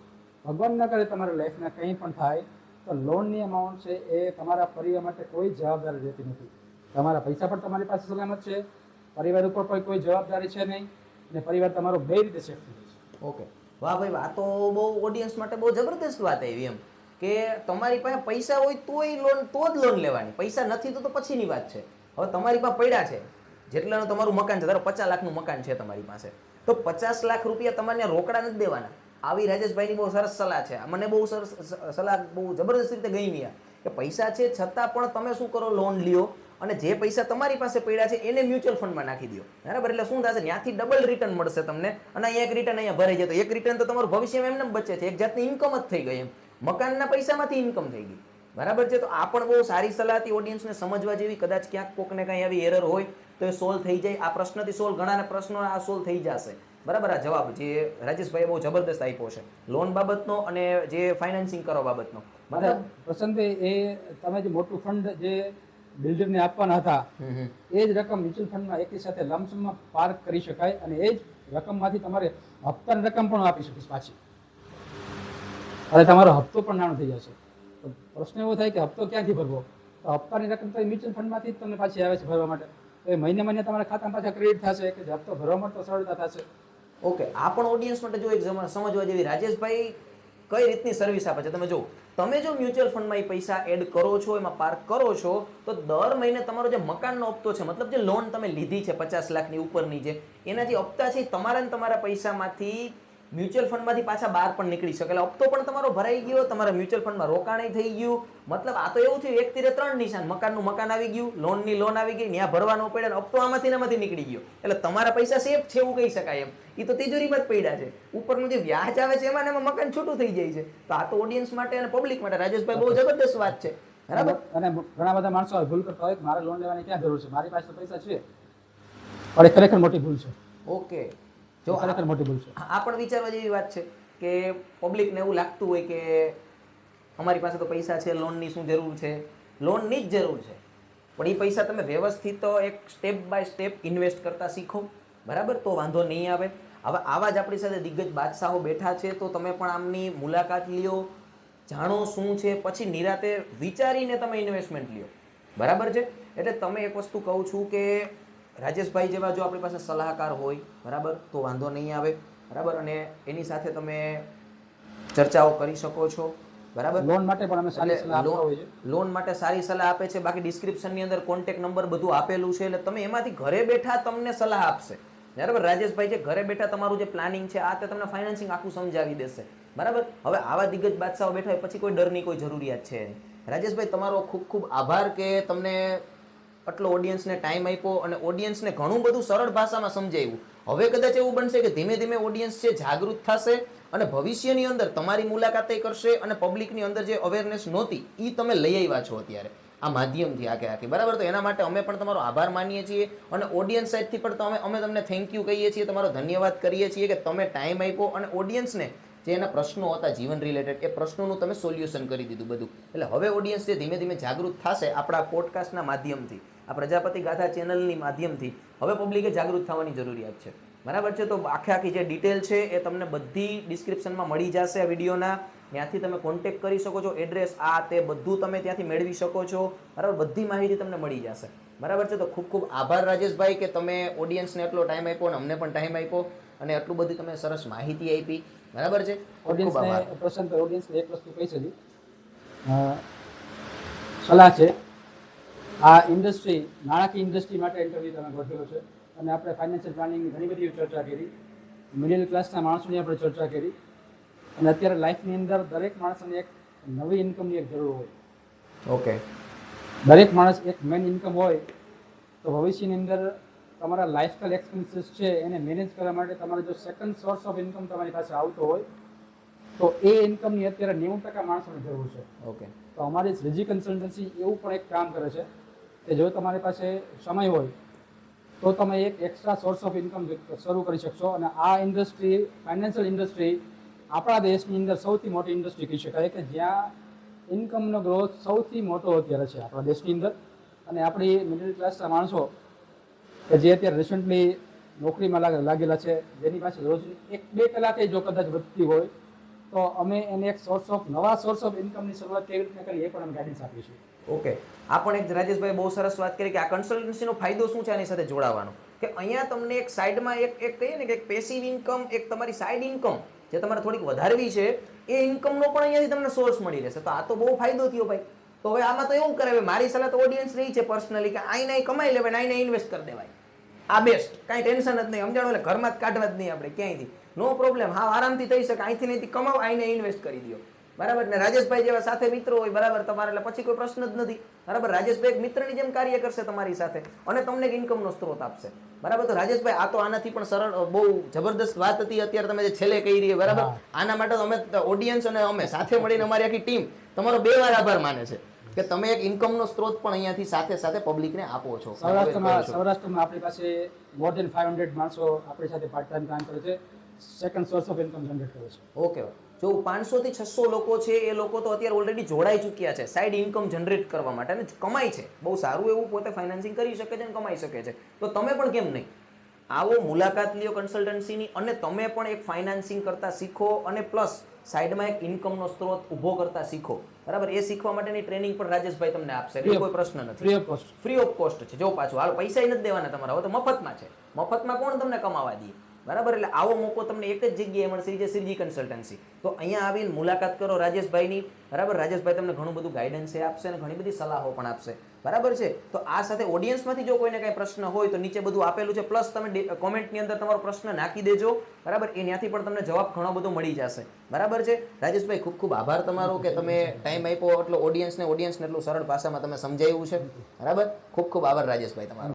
Speaker 2: ભગવાન ન કરે તમારા લાઈફમાં કંઈ પણ થાય તો લોનની અમાઉન્ટ છે એ તમારા પરિવાર માટે કોઈ જવાબદારી રહેતી નથી. તમારા પૈસા પણ તમારી પાસે સલામત છે, પરિવાર ઉપર પણ કોઈ જવાબદારી છે નહીં, અને પરિવાર તમારો બે રીતે સેફ થઈ જશે.
Speaker 1: ઓકે, વાહ ભાઈ, આ તો બહુ ઓડિયન્સ માટે બહુ જબરદસ્ત વાત આવી એમ કે તમારી પાસે પૈસા હોય તોય લોન, તો જ લોન લેવાની. પૈસા નથી તો પછીની વાત છે. હવે તમારી પાસે પડ્યા છે, જેટલાનું તમારું મકાન છે, ધારો 50 લાખનું મકાન છે તમારી પાસે, તો 50 લાખ રૂપિયા તમારે રોકડા નથી દેવાના. આવી રાજેશભાઈની બહુ સરસ સલાહ છે. મને બહુ સરસ સલાહ, બહુ જબરદસ્ત રીતે ગમી કે પૈસા છે છતાં પણ તમે શું કરો, લોન લ્યો અને જે પૈસા તમારી પાસે પડ્યા છે એને મ્યુચ્યુઅલ ફંડમાં નાખી દો. બરાબર? એટલે શું થશે, ત્યાંથી ડબલ રિટર્ન મળશે તમને. અને અહીંયા એક રિટર્ન અહીંયા ભરાઈ જાય તો એક રિટર્ન તો તમારું ભવિષ્યમાં એમને બચે છે. એક જાતની ઇન્કમ જ થઈ ગઈ એમ, મકાનના પૈસામાંથી ઇન્કમ થઈ ગઈ. બરાબર છે? તો આ પણ બહુ સારી સલાહ હતી, ઓડિયન્સને સમજવા જેવી. કદાચ ક્યાંક કોકને કાંઈ આવી એરર હોય તો એ સોલ્વ થઈ જાય. આ પ્રશ્નથી સોલ્વ, ઘણાના પ્રશ્નો આ સોલ્વ થઈ જશે. બરાબર? આ જવાબ જે રાજેશભાઈએ બહુ જબરદસ્ત આપ્યો છે લોન બાબતનો અને જે ફાઇનાન્સિંગ કરો બાબતનો.
Speaker 2: મતલબ પ્રશાંતભાઈ, એ તમે જે મોટું ફંડ જે બિલ્ડરને આપવાના હતા એ જ રકમ મ્યુચ્યુઅલ ફંડમાં એકી સાથે લમસમમાં પાર્ક કરી શકાય અને એ જ રકમમાંથી તમારે હપ્તાની રકમ પણ આપી શકીશ પાછી, અને તમારો હપ્તો પણ નાનો થઈ જશે. તો પ્રશ્ન એવો થાય કે હપ્તો ક્યાંથી ભરવો, તો હપ્તાની રકમ તો મ્યુચ્યુઅલ ફંડમાંથી જ તમને પાછી આવે છે ભરવા માટે. તો એ મહિને મહિને તમારા ખાતામાં પાછા ક્રેડિટ થશે કે હપ્તો ભરવા માટે સરળતા થશે.
Speaker 1: ઓકે, આ પણ ઓડિયન્સ માટે જો એક સમજવા જેવી, રાજેશભાઈ કઈ રીતની સર્વિસ આપે છે તમે જો. તમે જો મ્યુચ્યુઅલ ફંડમાં એ પૈસા એડ કરો છો, એમાં પાર્ક કરો છો, તો દર મહિને તમારો જે મકાનનો હપ્તો છે, મતલબ જે લોન તમે લીધી છે 50 લાખની ઉપરની, જે એના જે હપ્તા છે તમારા ને તમારા પૈસામાંથી મ્યુચ્યુઅલ ફંડમાંથી પાછા બહાર પણ નીકળી શકે. એટલે હપ્તો પણ તમારો ભરાઈ ગયો, તમારા મ્યુચ્યુઅલ ફંડમાં રોકાણ થઈ ગયું. મતલબ આ તો એવું થયું, એક તીરે 3 નિશાન. મકાનનું મકાન આવી ગયું, લોનની લોન આવી ગઈ, ત્યાં ભરવાનો પડ્યા, હપ્તો આમાંથી નીકળી ગયો. એટલે તમારા પૈસા સેફ છે એવું કહી શકાય એમ. એ તો તિજોરીમાં જ પડ્યા છે. ઉપરનું જે વ્યાજ આવે છે એમાં મકાન છૂટું થઈ જાય છે. તો આ તો ઓડિયન્સ માટે અને પબ્લિક માટે રાજેશભાઈ બહુ જબરદસ્ત વાત છે. બરાબર?
Speaker 2: અને ઘણા બધા માણસો ભૂલ કરતા હોય કે મારે લોન લેવાની ક્યાં જરૂર છે, મારી પાસે પૈસા છે, પણ એ ખરેખર મોટી ભૂલ છે.
Speaker 1: ઓકે, જો
Speaker 2: ખરેખર મોટી ભૂલ છે.
Speaker 1: આ પણ વિચારવા જેવી વાત છે કે પબ્લિકને એવું લાગતું હોય કે અમારી પાસે તો પૈસા છે, લોનની શું જરૂર છે, લોનની જ જરૂર છે. પણ એ પૈસા તમે વ્યવસ્થિત એક સ્ટેપ બાય સ્ટેપ ઇન્વેસ્ટ કરતા શીખો. બરાબર? તો વાંધો નહીં આવે. હવે આવા જ આપણી સાથે દિગ્ગજ બાદશાહો બેઠા છે, તો તમે પણ આમની મુલાકાત લ્યો, જાણો શું છે, પછી નિરાતે વિચારીને તમે ઇન્વેસ્ટમેન્ટ લ્યો. બરાબર છે? એટલે તમે એક વસ્તુ કહું છું કે રાજેશભાઈ જેવા જો આપણી પાસે સલાહકાર હોય, બરાબર, તો વાંધો નહીં આવે. બરાબર? અને એની સાથે તમે ચર્ચાઓ કરી શકો છો. બરાબર?
Speaker 2: લોન માટે પણ અમે સારી સલાહ આપતા હોઈએ છીએ.
Speaker 1: લોન માટે સારી સલાહ આપે છે. બાકી ડિસ્ક્રિપ્શનની અંદર કોન્ટેક્ટ નંબર બધું આપેલું છે, એટલે તમે એમાંથી ઘરે બેઠા તમને સલાહ આપશે. બરાબર? રાજેશભાઈ જે ઘરે બેઠા તમારું જે પ્લાનિંગ છે આ તે તમને ફાઇનાન્સિંગ આખું સમજાવી દેશે. બરાબર? હવે આવા દિગ્ગજ બાદશાહો બેઠા હોય પછી કોઈ ડરની કોઈ જરૂરિયાત છે નહીં. રાજેશભાઈ, તમારો ખૂબ ખૂબ આભાર કે તમને આટલો ઓડિયન્સને ટાઈમ આપ્યો અને ઓડિયન્સને ઘણું બધું સરળ ભાષામાં સમજાવ્યું. હવે કદાચ એવું બનશે કે ધીમે ધીમે ઓડિયન્સ છે જાગૃત થશે અને ભવિષ્યની અંદર તમારી મુલાકાતે કરશે અને પબ્લિકની અંદર જે અવેરનેસ નહોતી એ તમે લઈ આવ્યા છો અત્યારે આ માધ્યમથી આખે. બરાબર? તો એના માટે અમે પણ તમારો આભાર માનીએ છીએ અને ઓડિયન્સ સાઈડથી પણ અમે તમને થેન્ક યુ કહીએ છીએ, તમારો ધન્યવાદ કરીએ છીએ કે તમે ટાઈમ આપ્યો અને ઓડિયન્સને જે એના પ્રશ્નો હતા જીવન રિલેટેડ એ પ્રશ્નોનું તમે સોલ્યુશન કરી દીધું બધું. એટલે હવે ઓડિયન્સ જે ધીમે ધીમે જાગૃત થશે આપણા પોડકાસ્ટના માધ્યમથી, આ પ્રજાપતિ ગાથા ચેનલની માધ્યમથી હવે પબ્લિકે જાગૃત થવાની જરૂરિયાત છે. બરાબર છે? તો આખી જે ડિટેલ છે એ તમને બધી ડિસ્ક્રિપ્શનમાં મળી જશે આ વિડીયોના. ત્યાંથી તમે કોન્ટેક્ટ કરી શકો છો, એડ્રેસ આ તે બધું તમે ત્યાંથી મેળવી શકો છો. બરાબર? બધી માહિતી તમને મળી જશે. બરાબર છે? તો ખૂબ ખૂબ આભાર રાજેશભાઈ કે તમે ઓડિયન્સને એટલો ટાઈમ આપ્યો અને અમને પણ ટાઈમ આપ્યો અને આટલું બધું તમે સરસ માહિતી આપી. બરાબર છે?
Speaker 2: ઓડિયન્સને પ્રસન્ન ઓડિયન્સને એક વસ્તુ કહી શકું, સલાહ છે, આ ઇન્ડસ્ટ્રી નાણાકીય ઇન્ડસ્ટ્રી માટે ઇન્ટરવ્યુ તમે ગોઠવેલો છે અને આપણે ફાઇનાન્શિયલ પ્લાનિંગની ઘણી બધી ચર્ચા કરી, મિડલ ક્લાસના માણસોની આપણે ચર્ચા કરી અને અત્યારે લાઈફની અંદર દરેક માણસને એક નવી ઇન્કમની એક જરૂર હોય.
Speaker 1: ઓકે.
Speaker 2: દરેક માણસ એક મેન ઇન્કમ હોય તો ભવિષ્યની અંદર તમારા લાઇફસ્ટાઇલ એક્સપેન્સીસ છે એને મેનેજ કરવા માટે તમારે જો સેકન્ડ સોર્સ ઓફ ઇન્કમ તમારી પાસે આવતો હોય તો એ ઇન્કમની અત્યારે 90% માણસોને જરૂર છે.
Speaker 1: ઓકે.
Speaker 2: તો અમારી શ્રીજી કન્સલ્ટન્સી એવું પણ એક કામ કરે છે કે જો તમારી પાસે સમય હોય તો તમે એક એક્સ્ટ્રા સોર્સ ઓફ ઇન્કમ શરૂ કરી શકશો. અને આ ઇન્ડસ્ટ્રી, ફાઇનાન્શિયલ ઇન્ડસ્ટ્રી આપણા દેશની અંદર સૌથી મોટી ઇન્ડસ્ટ્રી કહી શકાય કે જ્યાં ઇન્કમનો ગ્રોથ સૌથી મોટો અત્યારે છે આપણા દેશની અંદર. અને આપણી મિડલ ક્લાસના માણસો કે જે અત્યારે રિસન્ટલી નોકરીમાં લાગેલા છે, જેની પાસે રોજ 1-2 કલાકે જો કદાચ વધતી હોય તો અમે એને એક નવા સોર્સ ઓફ ઇન્કમની શરૂઆત કેવી રીતે કરીએ એ પણ અમે ગાઈડન્સ આપીશું.
Speaker 1: ઓકે. આ પણ એક રાજેશભાઈ બહુ સરસ વાત કરી કે આ કન્સલ્ટન્સીનો ફાયદો શું છે આની સાથે જોડાવાનો, કે અહીંયા તમને એક સાઈડમાં એક કહીએ ને કે એક પેસિવ ઇન્કમ, એક તમારી સાઈડ ઇન્કમ જે તમારે થોડીક વધારવી છે એ ઇન્કમનો પણ અહીંયાથી તમને સોર્સ મળી રહેશે. તો આ તો બહુ ફાયદો થયો ભાઈ. તો હવે આમાં તો એવું કરે, મારી સલાહ તો ઓડિયન્સ રહી છે પર્સનલી કે આઈને કમાઈ લેવાય, આઈને ઇન્વેસ્ટ કરી દેવાય. આ બેસ્ટ, કાંઈ ટેન્શન જ નહીં, સમજાણો, એટલે ઘરમાં જ કાઢવા જ નહીં આપણે ક્યાંયથી, નો પ્રોબ્લેમ. હા, આરામથી થઈ શકે, અહીંથી નહીં કમાવો, આઈને ઇન્વેસ્ટ કરી દો, બરાબર. ને રાજેશભાઈ જેવા સાથે મિત્રો હોય, બરાબર, તમારે એટલે પછી કોઈ પ્રશ્ન જ નથી, બરાબર. રાજેશભાઈ એક મિત્રની જેમ કાર્ય કરશે તમારી સાથે અને તમને એક ઇન્કમનો સ્ત્રોત આપશે, બરાબર. તો રાજેશભાઈ આ તો આનાથી પણ સરળ, બહુ જબરદસ્ત વાત હતી અત્યારે તમે જે છેલ્લે કહી રહી, બરાબર. આના માટે અમે ઓડિયન્સ અને અમે સાથે મળીને અમારી આખી ટીમ તમારો 2 વાર આભાર માને છે કે તમે એક ઇન્કમનો સ્ત્રોત પણ અહીંયાથી સાથે સાથે પબ્લિકને આપો છો.
Speaker 2: સૌરાષ્ટ્રમાં આપણી પાસે મોર દેન 500 માણસો આપણી સાથે પાર્ટ ટાઈમ કામ કરે છે, second source of income generate કરે છે.
Speaker 1: ઓકે. જો 500 થી 600 લોકો છે એ લોકો તો અત્યારે ઓલરેડી જોડાઈ ચૂક્યા છે સાઈડ ઇન્કમ જનરેટ કરવા માટે અને કમાય છે, બહુ સારું એવું પોતે ફાઇનાન્સિંગ કરી શકે છે અને કમાઈ શકે છે. તો તમે પણ કેમ નહીં આવો, મુલાકાત લ્યો કન્સલ્ટન્સીની અને તમે પણ એક ફાઇનાન્સિંગ કરતા શીખો અને પ્લસ સાઈડમાં એક ઇન્કમનો સ્ત્રોત ઊભો કરતા શીખો, બરાબર. એ શીખવા માટેની ટ્રેનિંગ પણ રાજેશભાઈ તમને આપશે, એટલે કોઈ પ્રશ્ન નથી. ફ્રી ઓફ કોસ્ટ છે. જો પાછું હાલ પૈસા નથી દેવાના તમારા, હવે તો મફતમાં છે. મફતમાં કોણ તમને કમાવા દે, બરાબર. એટલે આવો મોકો તમને એક જ જગ્યાએ મળશે, જે શ્રીજી કન્સલ્ટન્સી. તો અહીંયા આવીને મુલાકાત કરો રાજેશભાઈની, બરાબર. રાજેશભાઈ તમને ઘણું બધું ગાઈડન્સ આપશે અને ઘણી બધી સલાહો પણ આપશે, બરાબર છે. તો આ સાથે ઓડિયન્સમાંથી જો કોઈને કાંઈ પ્રશ્ન હોય તો નીચે બધું આપેલું છે, પ્લસ તમે કોમેન્ટની અંદર તમારો પ્રશ્ન નાખી દેજો, બરાબર. એ ત્યાંથી પણ તમને જવાબ ઘણો બધો મળી જશે, બરાબર છે. રાજેશભાઈ ખૂબ ખૂબ આભાર તમારો કે તમે ટાઈમ આપ્યો, એટલે ઓડિયન્સને એટલું સરળ ભાષામાં તમે સમજાવ્યું છે, બરાબર. ખૂબ ખૂબ આભાર રાજેશભાઈ તમારો.